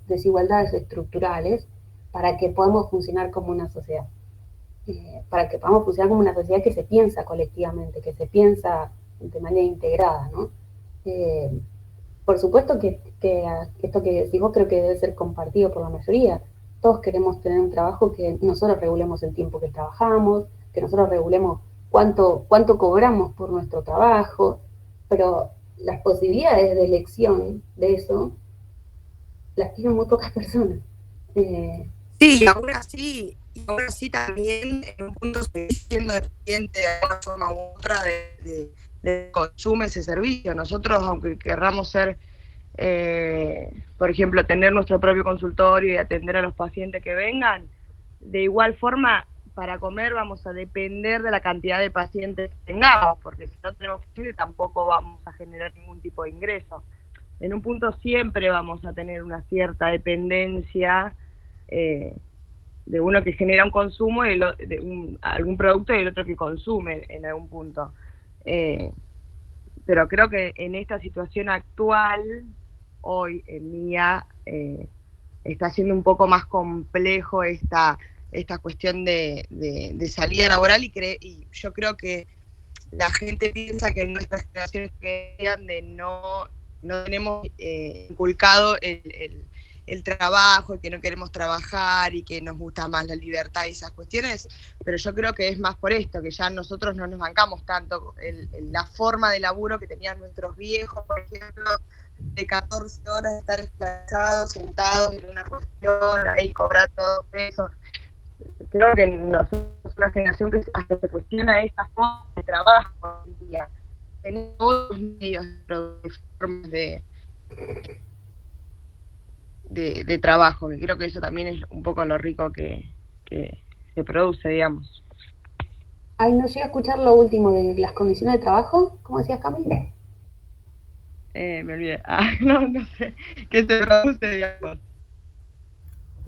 desigualdades estructurales para que podamos funcionar como una sociedad? Para que podamos funcionar como una sociedad que se piensa colectivamente, que se piensa de manera integrada, ¿no? Por supuesto que esto que decís vos creo que debe ser compartido por la mayoría. Todos queremos tener un trabajo que nosotros regulemos el tiempo que trabajamos, que nosotros regulemos cuánto cobramos por nuestro trabajo, pero las posibilidades de elección de eso las tienen muy pocas personas. Sí, y aún así también en un punto seguís siendo dependiente de alguna forma u otra de consumo ese servicio. Nosotros, aunque querramos ser, por ejemplo, tener nuestro propio consultorio y atender a los pacientes que vengan, de igual forma, para comer vamos a depender de la cantidad de pacientes que tengamos, porque si no tenemos pacientes tampoco vamos a generar ningún tipo de ingreso. En un punto siempre vamos a tener una cierta dependencia de uno que genera un consumo y algún producto y el otro que consume en algún punto. pero creo que en esta situación actual, hoy en día, está siendo un poco más complejo esta cuestión de salida laboral y yo creo que la gente piensa que en nuestras generaciones que quedan de no tenemos inculcado el trabajo, y que no queremos trabajar y que nos gusta más la libertad y esas cuestiones, pero yo creo que es más por esto, que ya nosotros no nos bancamos tanto la forma de laburo que tenían nuestros viejos, por ejemplo, de 14 horas de estar esclavizados, sentados en una cuestión, ahí cobrando 2 pesos. Creo que nosotros somos una generación que hasta se cuestiona esta forma de trabajo hoy en día. Tenemos todos los medios de trabajo, que creo que eso también es un poco lo rico que se produce, digamos. Ay, no llegué a escuchar lo último de las condiciones de trabajo. ¿Cómo decías, Camila? Me olvidé. No sé. ¿Qué se produce, digamos?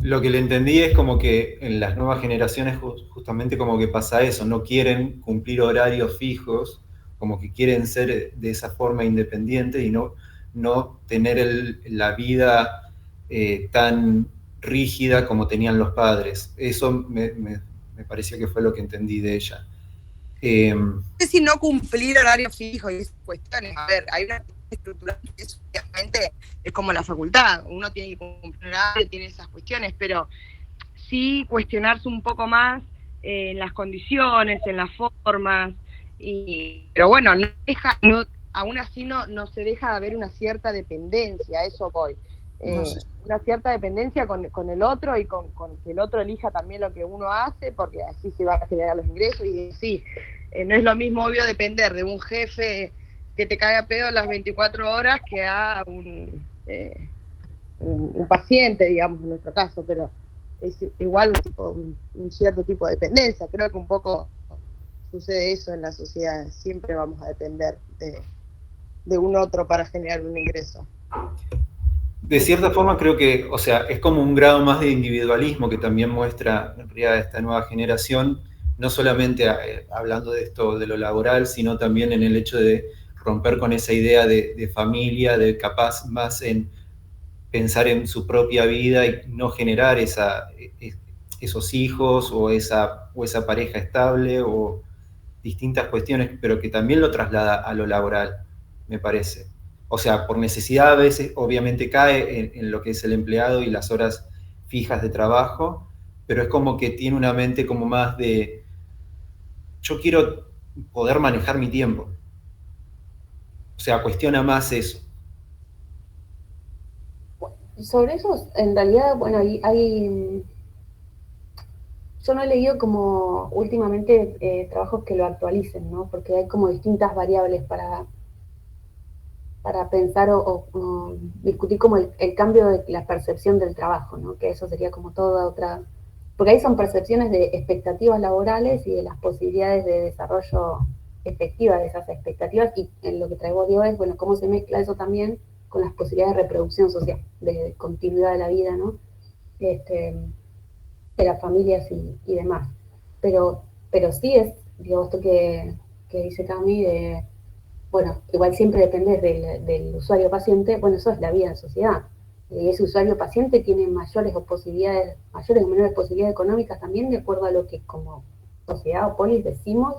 Lo que le entendí es como que en las nuevas generaciones justamente como que pasa eso, no quieren cumplir horarios fijos, como que quieren ser de esa forma independiente y no tener la vida tan rígida como tenían los padres. Eso me pareció que fue lo que entendí de ella. No sé si no cumplir horarios fijos y esas cuestiones. A ver, hay una estructura que eso obviamente es como la facultad, uno tiene que cumplir horario, tiene esas cuestiones, pero sí cuestionarse un poco más en las condiciones, en las formas, pero bueno, aún así no se deja de haber una cierta dependencia, a eso voy. No sé. Una cierta dependencia con el otro y con que el otro elija también lo que uno hace, porque así se van a generar los ingresos y sí, no es lo mismo, obvio, depender de un jefe que te cae a pedo las 24 horas que a un paciente, digamos, en nuestro caso, pero es igual un cierto tipo de dependencia. Creo que un poco sucede eso en la sociedad, siempre vamos a depender de un otro para generar un ingreso. De cierta forma creo que, o sea, es como un grado más de individualismo que también muestra en realidad esta nueva generación, no solamente hablando de esto de lo laboral, sino también en el hecho de romper con esa idea de familia, de capaz más en pensar en su propia vida y no generar esos hijos o esa pareja estable o distintas cuestiones, pero que también lo traslada a lo laboral, me parece. O sea, por necesidad a veces obviamente cae en lo que es el empleado y las horas fijas de trabajo, pero es como que tiene una mente como más de, yo quiero poder manejar mi tiempo. O sea, cuestiona más eso. Sobre eso, en realidad, bueno, yo no he leído como últimamente trabajos que lo actualicen, ¿no? Porque hay como distintas variables para pensar o discutir como el cambio de la percepción del trabajo, ¿no? Que eso sería como toda otra... Porque ahí son percepciones de expectativas laborales y de las posibilidades de desarrollo efectiva de esas expectativas, y en lo que traigo yo es, bueno, cómo se mezcla eso también con las posibilidades de reproducción social, de continuidad de la vida, ¿no? De las familias y demás. Pero sí es, digo, esto que dice Cami, de, bueno, igual siempre depende del usuario paciente, bueno, eso es la vida en sociedad. Y ese usuario paciente tiene mayores o menores posibilidades económicas también, de acuerdo a lo que como sociedad o polis decimos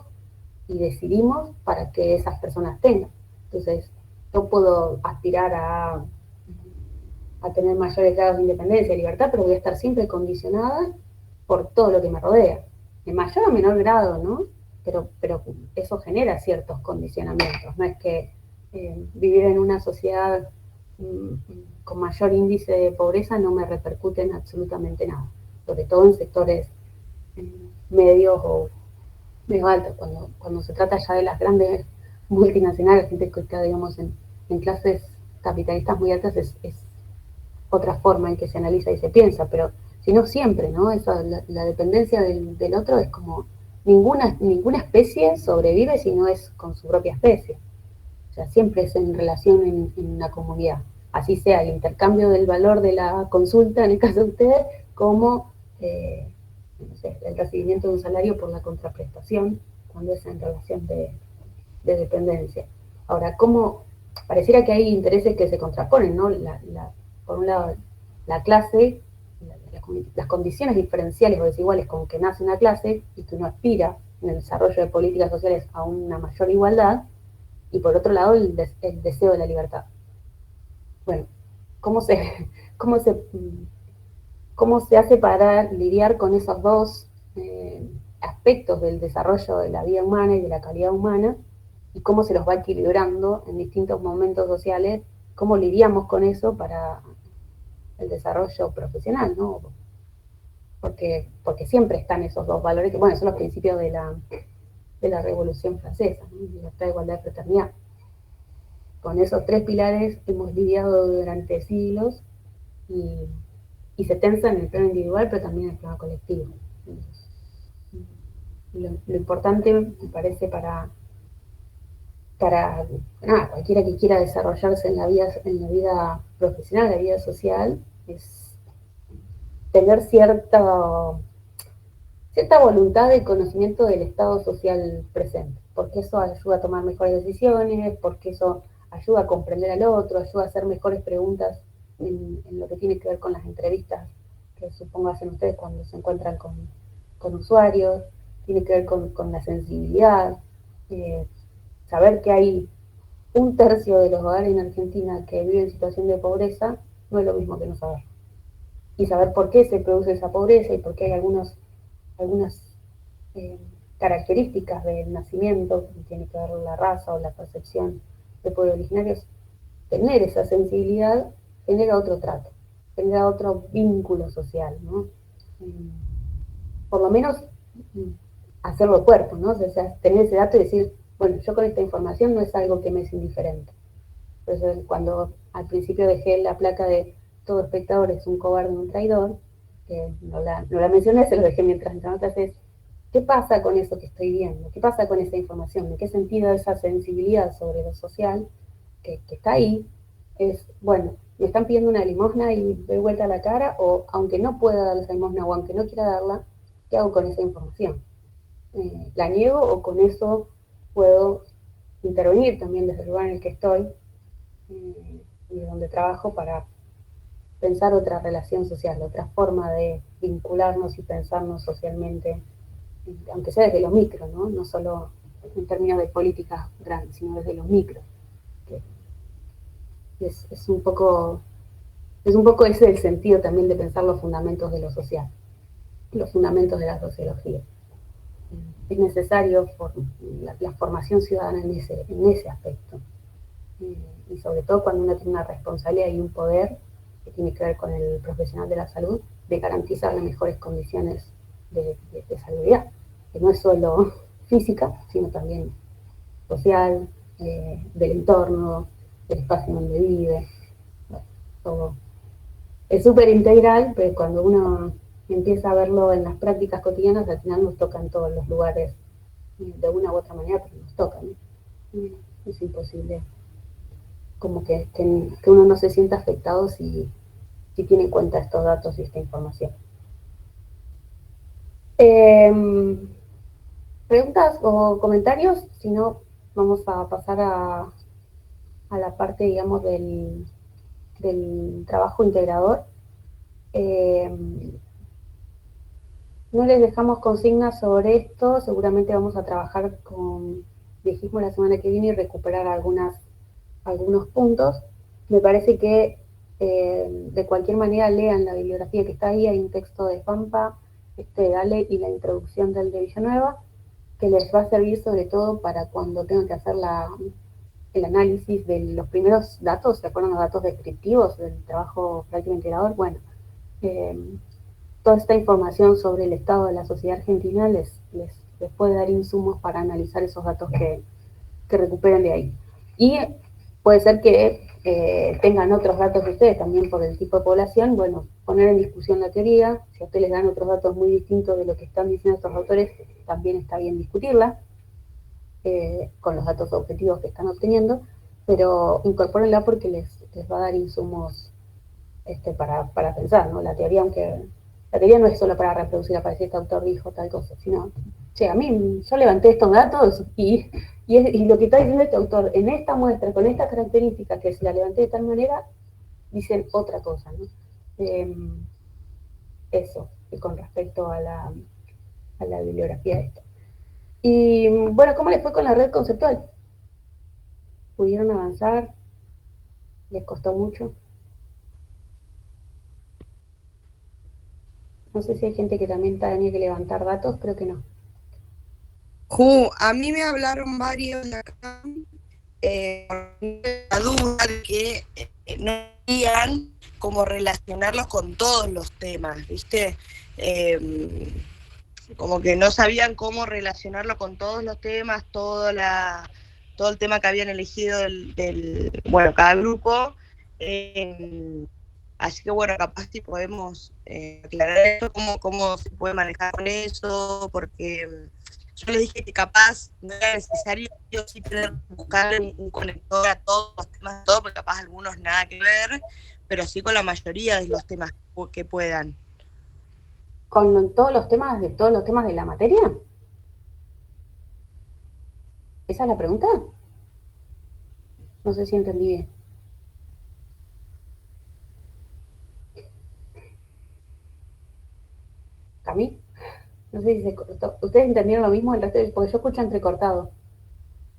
y decidimos para que esas personas tengan. Entonces, yo puedo aspirar a tener mayores grados de independencia y libertad, pero voy a estar siempre condicionada por todo lo que me rodea. En mayor o menor grado, ¿no? Pero eso genera ciertos condicionamientos. No es que vivir en una sociedad con mayor índice de pobreza no me repercute en absolutamente nada. Sobre todo en sectores medios o medio altos. Cuando se trata ya de las grandes multinacionales, gente que está, digamos, en clases capitalistas muy altas, es otra forma en que se analiza y se piensa, pero si no siempre, ¿no? La dependencia del otro es como ninguna especie sobrevive si no es con su propia especie. O sea, siempre es en relación en una comunidad. Así sea el intercambio del valor de la consulta, en el caso de ustedes, como no sé, el recibimiento de un salario por la contraprestación, cuando es en relación de dependencia. Ahora, ¿cómo? Pareciera que hay intereses que se contraponen, ¿no? Por un lado, la clase, las condiciones diferenciales o desiguales con que nace una clase y que uno aspira en el desarrollo de políticas sociales a una mayor igualdad, y por otro lado, el deseo de la libertad. Bueno, ¿cómo se, cómo se, cómo se hace para lidiar con esos dos aspectos del desarrollo de la vida humana y de la calidad humana, y cómo se los va equilibrando en distintos momentos sociales, cómo lidiamos con eso para el desarrollo profesional, ¿no? Porque siempre están esos dos valores, que bueno, son los principios de la Revolución Francesa, ¿no? Libertad, igualdad, fraternidad. Con esos tres pilares hemos lidiado durante siglos y se tensa en el plano individual, pero también en el plano colectivo. Lo importante, me parece, para cualquiera que quiera desarrollarse en la vida profesional, en la vida social, es tener cierta voluntad de conocimiento del estado social presente, porque eso ayuda a tomar mejores decisiones, porque eso ayuda a comprender al otro, ayuda a hacer mejores preguntas en lo que tiene que ver con las entrevistas que supongo hacen ustedes cuando se encuentran con usuarios, tiene que ver con la sensibilidad, saber que hay 1/3 de los hogares en Argentina que viven en situación de pobreza no es lo mismo que no saber. Y saber por qué se produce esa pobreza y por qué hay algunas características del nacimiento, que tiene que ver la raza o la percepción de pueblos originarios, tener esa sensibilidad genera otro trato, genera otro vínculo social, ¿no? Por lo menos hacerlo cuerpo, ¿no? O sea, tener ese dato y decir, bueno, yo con esta información no es algo que me es indiferente. Entonces, cuando al principio dejé la placa de todo espectador es un cobarde, un traidor, que no la mencioné, se lo dejé mientras entraba a clases, ¿qué pasa con eso que estoy viendo? ¿Qué pasa con esa información? ¿En qué sentido esa sensibilidad sobre lo social que está ahí? Es, bueno, me están pidiendo una limosna y doy vuelta a la cara, o aunque no pueda dar esa limosna o aunque no quiera darla, ¿qué hago con esa información? ¿La niego o con eso puedo intervenir también desde el lugar en el que estoy y donde trabajo para pensar otra relación social, otra forma de vincularnos y pensarnos socialmente, aunque sea desde lo micro, ¿no? No solo en términos de políticas grandes, sino desde lo micro. Es un poco ese el sentido también de pensar los fundamentos de lo social, los fundamentos de la sociología. Es necesario la formación ciudadana en ese aspecto. Y sobre todo cuando uno tiene una responsabilidad y un poder que tiene que ver con el profesional de la salud, de garantizar las mejores condiciones de salubridad, que no es solo física, sino también social, del entorno, del espacio donde vive. Bueno, todo. Es súper integral, pero cuando uno empieza a verlo en las prácticas cotidianas, al final nos tocan todos los lugares de una u otra manera, pero nos tocan, ¿no? Es imposible como que uno no se sienta afectado si tiene en cuenta estos datos y esta información. ¿Preguntas o comentarios? Si no, vamos a pasar a la parte, digamos, del trabajo integrador. No les dejamos consignas sobre esto, seguramente vamos a trabajar con viejismo la semana que viene y recuperar algunos puntos. Me parece que de cualquier manera lean la bibliografía que está ahí, hay un texto de Pampa, de Ale y la introducción del de Villanueva, que les va a servir sobre todo para cuando tengan que hacer el análisis de los primeros datos, ¿se acuerdan los datos descriptivos del trabajo práctico integrador? Bueno, toda esta información sobre el estado de la sociedad argentina les puede dar insumos para analizar esos datos que recuperen de ahí. Y puede ser que tengan otros datos de ustedes también por el tipo de población, bueno, poner en discusión la teoría, si a ustedes les dan otros datos muy distintos de lo que están diciendo estos autores, también está bien discutirla, con los datos objetivos que están obteniendo, pero incorpórenla porque les va a dar insumos para pensar, ¿no? La teoría, la teoría no es solo para reproducir, aparecer este autor dijo tal cosa, sino, che, yo levanté estos datos y Y lo que está diciendo este autor, en esta muestra, con esta característica, que si la levanté de tal manera, dicen otra cosa, ¿no? Eso, y con respecto a la bibliografía de esto. Y bueno, ¿cómo les fue con la red conceptual? ¿Pudieron avanzar? ¿Les costó mucho? No sé si hay gente que también tenía que levantar datos, creo que no. A mí me hablaron varios de acá, la duda de que no sabían cómo relacionarlos con todos los temas, ¿viste? Como que no sabían cómo relacionarlo con todos los temas, todo el tema que habían elegido bueno, cada grupo. Así que bueno, capaz si podemos aclarar esto, cómo se puede manejar con eso, porque yo les dije que capaz no era necesario sí tener que buscar un conector a todos los temas, todo, porque capaz algunos nada que ver, pero sí con la mayoría de los temas que puedan. ¿Con todos los temas de la materia? ¿Esa es la pregunta? No sé si entendí bien. ¿Camí? No sé si se cortó. ¿Ustedes entendieron lo mismo? Porque yo escucho entrecortado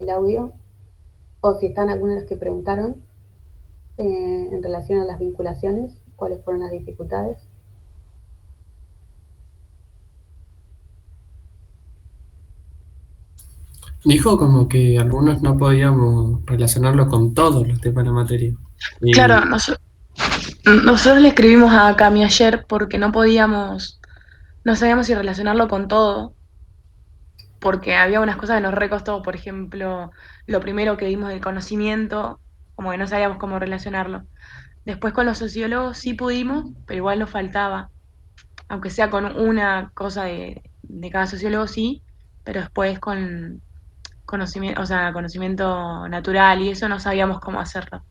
el audio. O si están algunas de las que preguntaron en relación a las vinculaciones, cuáles fueron las dificultades. Dijo como que algunos no podíamos relacionarlo con todos los temas de la materia. Y Claro, nosotros le escribimos a Cami ayer porque no sabíamos si relacionarlo con todo, porque había unas cosas que nos recostó, por ejemplo, lo primero que vimos del conocimiento, como que no sabíamos cómo relacionarlo. Después con los sociólogos sí pudimos, pero igual nos faltaba, aunque sea con una cosa de cada sociólogo sí, pero después con conocimiento, o sea, conocimiento natural y eso no sabíamos cómo hacerlo.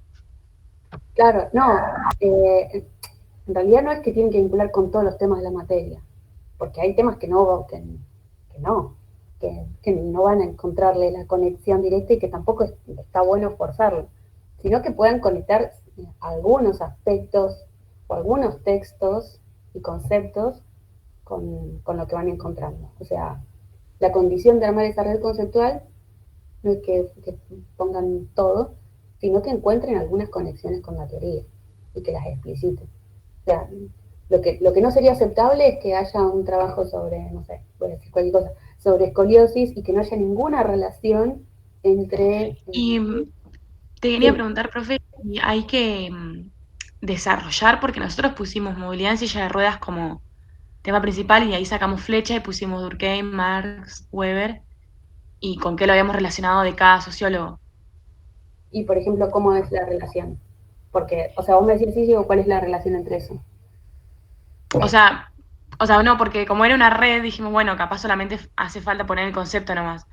Claro, no. En realidad no es que tienen que vincular con todos los temas de la materia, porque hay temas que no van a encontrarle la conexión directa y que tampoco está bueno forzarlo, sino que puedan conectar algunos aspectos o algunos textos y conceptos con lo que van encontrando. O sea, la condición de armar esa red conceptual no es que pongan todo, sino que encuentren algunas conexiones con la teoría y que las expliciten. O sea, lo que no sería aceptable es que haya un trabajo sobre, no sé, voy a decir cualquier cosa, sobre escoliosis y que no haya ninguna relación entre... Y te quería preguntar, profe, ¿y hay que desarrollar? Porque nosotros pusimos movilidad en silla de ruedas como tema principal y ahí sacamos flecha y pusimos Durkheim, Marx, Weber y con qué lo habíamos relacionado de cada sociólogo. Y, por ejemplo, ¿cómo es la relación? Porque, o sea, vos me decís, sí, digo, ¿cuál es la relación entre eso? O sea, no, porque como era una red, dijimos, bueno, capaz solamente hace falta poner el concepto nomás.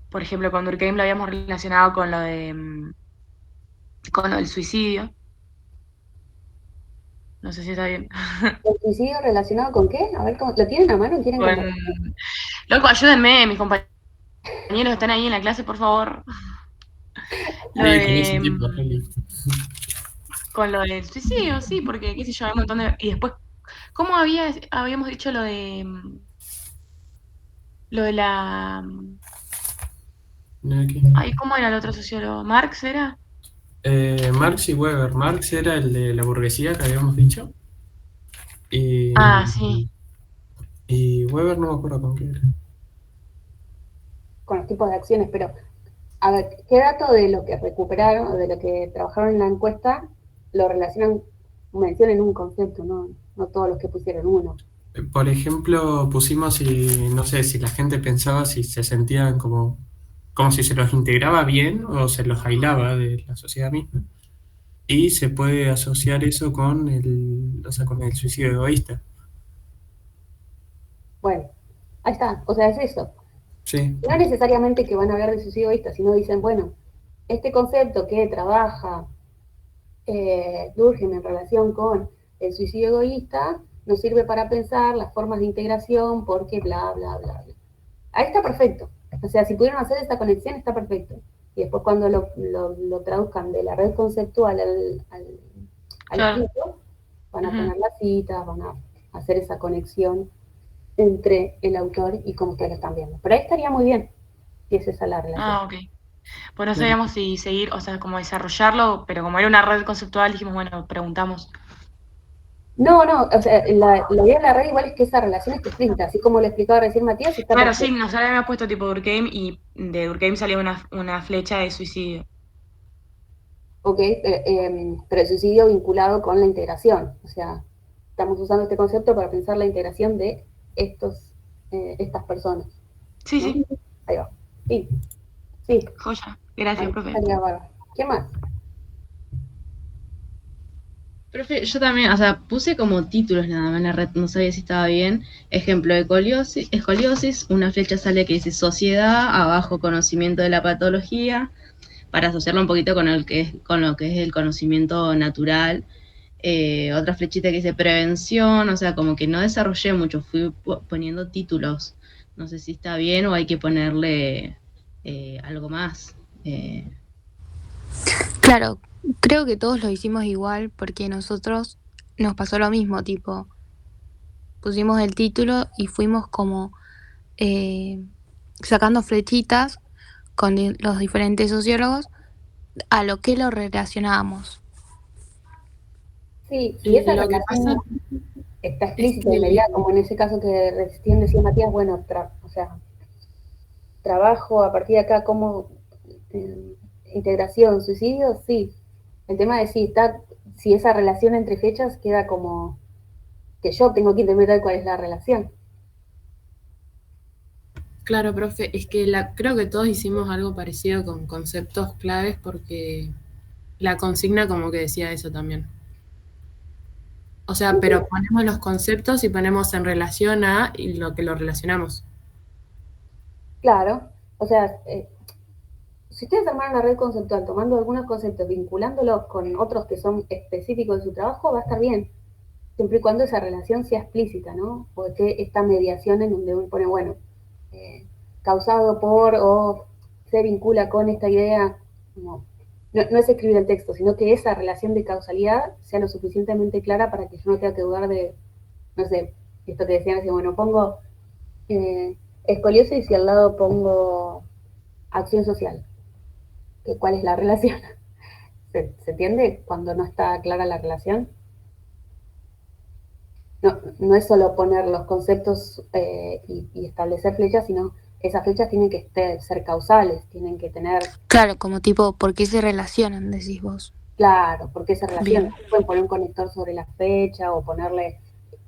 Por ejemplo, con Durkheim lo habíamos relacionado con lo del suicidio. No sé si está bien. ¿El suicidio relacionado con qué? A ver, ¿lo tienen a mano? ¿Quieren contar? Loco, ayúdenme, mis compañeros están ahí en la clase, por favor. Con lo del suicidio, sí, porque qué sé yo, hay un montón de... Y después, ¿cómo habíamos dicho lo de la... Ay, ¿cómo era el otro sociólogo? ¿Marx era? Marx y Weber. Marx era el de la burguesía que habíamos dicho. Sí. Y Weber no me acuerdo con qué era. Con los tipos de acciones, pero a ver, ¿qué dato de lo que recuperaron o de lo que trabajaron en la encuesta lo relacionan, mencionen un concepto, no todos los que pusieron uno? Por ejemplo, pusimos si, no sé, si la gente pensaba si se sentían como si se los integraba bien o se los aislaba de la sociedad misma. Y se puede asociar eso con con el suicidio egoísta. Bueno, ahí está, o sea, es eso. Sí. No necesariamente que van a hablar de suicidio egoísta, sino dicen, bueno, este concepto que trabaja Durkheim en relación con el suicidio egoísta nos sirve para pensar las formas de integración porque bla, bla, bla, bla. Ahí está perfecto. O sea, si pudieron hacer esa conexión está perfecto. Y después cuando lo traduzcan de la red conceptual al Claro. escrito, van a Ujú. poner las citas, van a hacer esa conexión entre el autor y cómo ustedes lo están viendo. Pero ahí estaría muy bien si es esa la relación. Ah, ok. Pues no sabíamos si seguir, o sea, como desarrollarlo, pero como era una red conceptual, dijimos, bueno, preguntamos. No, o sea, la idea de la red igual es que esa relación esté explícita, así como lo explicaba recién Matías, está Claro, perfecto. sí, nos habíamos puesto tipo Durkheim y de Durkheim salió una flecha de suicidio. Ok, pero el suicidio vinculado con la integración, o sea, estamos usando este concepto para pensar la integración de estas personas, Sí, ¿no? sí, Ahí va. Sí, sí, joya. Gracias, ahí profe. estaría bárbaro. ¿Qué más? Profe, yo también, o sea, puse como títulos nada más en la red, no sabía si estaba bien. Ejemplo, escoliosis, una flecha sale que dice sociedad, abajo conocimiento de la patología, para asociarlo un poquito con con lo que es el conocimiento natural. Otra flechita que dice prevención, o sea, como que no desarrollé mucho, fui poniendo títulos. No sé si está bien o hay que ponerle algo más. Eh, Claro, creo que todos lo hicimos igual porque nosotros nos pasó lo mismo, tipo, pusimos el título y fuimos como eh, sacando flechitas con los diferentes sociólogos a lo que lo relacionábamos. Sí, si esa Lo que relación pasa está es explícita y que, mediada, como en ese caso que recién decía Matías, bueno, o sea, trabajo a partir de acá como integración, suicidio, sí. El tema de si esa relación entre fechas queda como que yo tengo que interpretar cuál es la relación. claro, profe, es que creo que todos hicimos algo parecido con conceptos claves porque la consigna como que decía eso también. O sea, pero ponemos los conceptos y ponemos en relación a y lo que lo relacionamos. Claro, o sea, si ustedes armaron una red conceptual tomando algunos conceptos, vinculándolos con otros que son específicos de su trabajo, va a estar bien, siempre y cuando esa relación sea explícita, ¿no? Porque esta mediación en donde uno pone, bueno, causado por o se vincula con esta idea, no es escribir el texto, sino que esa relación de causalidad sea lo suficientemente clara para que yo no tenga que dudar de, no sé, esto que decían así, bueno, pongo escoliosis y al lado pongo acción social. ¿Cuál es la relación? ¿Se entiende cuando no está clara la relación? No es solo poner los conceptos y establecer flechas, sino esas flechas tienen que ser causales, tienen que tener, Claro, como tipo, ¿por qué se relacionan, decís vos? claro, por qué se relacionan. Bien. Pueden poner un conector sobre la fecha o ponerle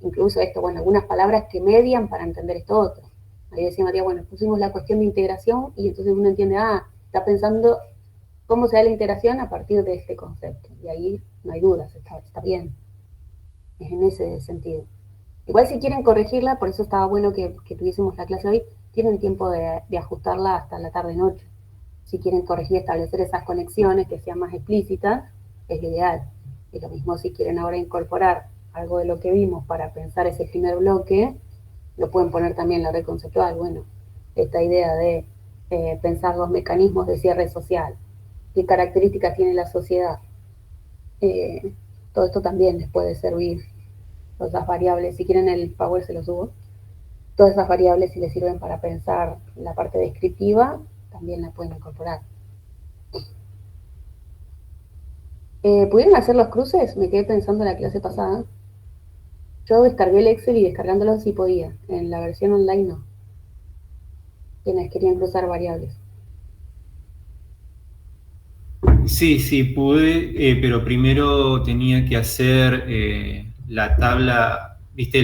incluso esto, bueno, algunas palabras que median para entender esto otro. Ahí decía María, bueno, pusimos la cuestión de integración y entonces uno entiende, está pensando cómo se da la integración a partir de este concepto. Y ahí no hay dudas, está bien. Es en ese sentido. Igual si quieren corregirla, por eso estaba bueno que tuviésemos la clase hoy, tienen tiempo de ajustarla hasta la tarde-noche. Si quieren corregir, establecer esas conexiones que sean más explícitas, es lo ideal. Y lo mismo si quieren ahora incorporar algo de lo que vimos para pensar ese primer bloque, lo pueden poner también en la red conceptual. Bueno, esta idea de pensar los mecanismos de cierre social, qué características tiene la sociedad. Todo esto también les puede servir, todas esas variables. Si quieren el Power se lo subo. Todas esas variables, si les sirven para pensar la parte descriptiva, también la pueden incorporar. ¿Pudieron hacer los cruces? Me quedé pensando en la clase pasada. Yo descargué el Excel y descargándolo sí podía. En la versión online no. Quienes querían cruzar variables. Sí, pude, pero primero tenía que hacer la tabla, viste,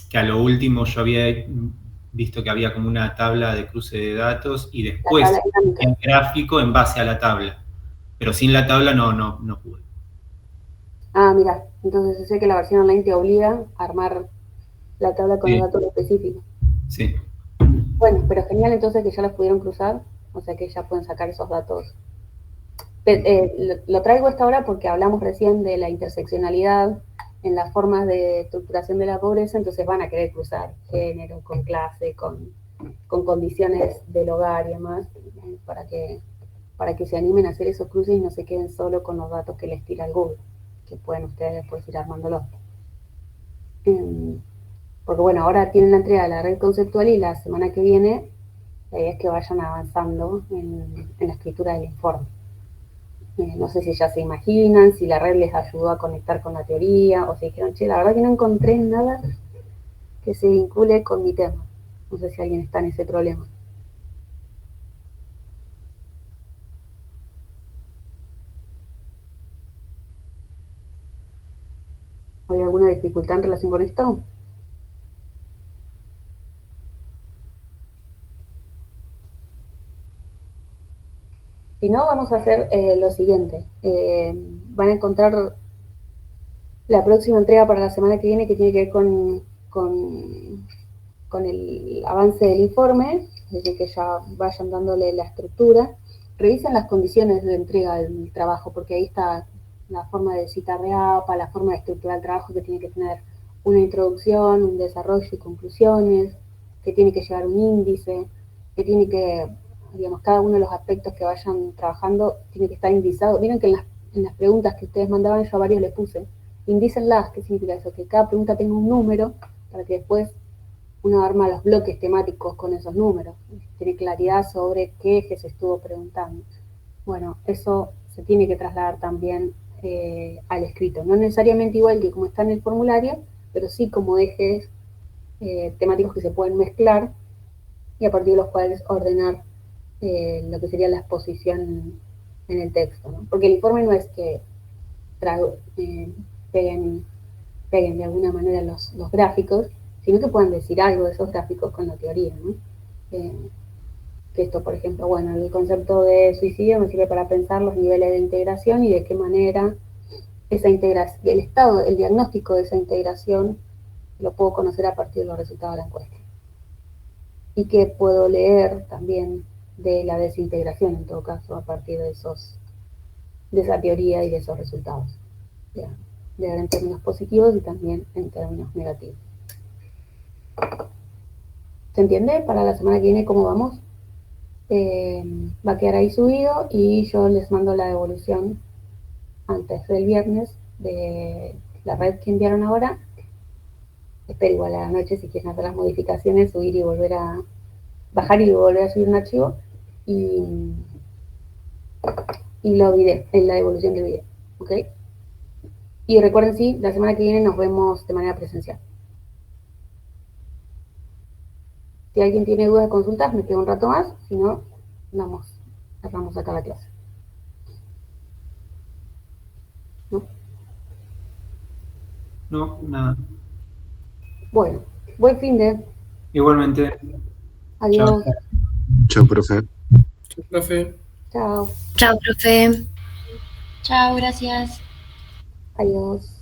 que a lo último yo había visto que había como una tabla de cruce de datos y después el gráfico en base a la tabla, pero sin la tabla no pude. Mira, entonces sé que la versión online te obliga a armar la tabla con los datos específicos. Sí. Bueno, pero genial entonces que ya los pudieron cruzar, o sea que ya pueden sacar esos datos. Lo traigo a esta hora porque hablamos recién de la interseccionalidad en las formas de estructuración de la pobreza, entonces van a querer cruzar género, con clase, con con condiciones del hogar y demás, para que se animen a hacer esos cruces y no se queden solo con los datos que les tira el Google, que pueden ustedes después ir armándolos. Porque bueno, ahora tienen la entrega de la red conceptual y la semana que viene la idea es que vayan avanzando en la escritura del informe. No sé si ya se imaginan, si la red les ayudó a conectar con la teoría, o si dijeron, che, la verdad que no encontré nada que se vincule con mi tema. No sé si alguien está en ese problema. ¿Hay alguna dificultad en relación con esto? Si no, vamos a hacer lo siguiente. Van a encontrar la próxima entrega para la semana que viene, que tiene que ver con el avance del informe, desde que ya vayan dándole la estructura. Revisen las condiciones de entrega del trabajo, porque ahí está la forma de citar de APA, la forma de estructurar el trabajo, que tiene que tener una introducción, un desarrollo y conclusiones, que tiene que llevar un índice, que tiene que, digamos, cada uno de los aspectos que vayan trabajando tiene que estar indicado. Vieron que en las preguntas que ustedes mandaban yo a varios les puse, indícenlas. ¿Qué significa eso? Que cada pregunta tenga un número para que después uno arma los bloques temáticos con esos números, tiene claridad sobre qué eje se estuvo preguntando. Bueno, eso se tiene que trasladar también al escrito, no necesariamente igual que como está en el formulario, pero sí como ejes temáticos que se pueden mezclar y a partir de los cuales ordenar lo que sería la exposición en el texto, ¿no? Porque el informe no es que peguen de alguna manera los gráficos, sino que puedan decir algo de esos gráficos con la teoría, ¿no? Que esto, por ejemplo, bueno, el concepto de suicidio me sirve para pensar los niveles de integración y de qué manera esa integración, el estado, el diagnóstico de esa integración lo puedo conocer a partir de los resultados de la encuesta. Y que puedo leer también de la desintegración, en todo caso, a partir de esa teoría y de esos resultados. De en términos positivos y también en términos negativos. ¿Se entiende? Para la semana que viene, ¿cómo vamos? Va a quedar ahí subido y yo les mando la devolución antes del viernes de la red que enviaron ahora. Espero igual a la noche, si quieren hacer las modificaciones, subir y volver a bajar y volver a subir un archivo, y lo olvidé en la devolución del video, ¿ok? Y recuerden, sí, la semana que viene nos vemos de manera presencial. Si alguien tiene dudas, consultas, me quedo un rato más, si no, cerramos acá la clase. ¿No? No, nada. Bueno, buen fin de. Igualmente. Adiós. Chao, profe. Chao, profe. Chao. Chao, profe. Chao, gracias. Adiós.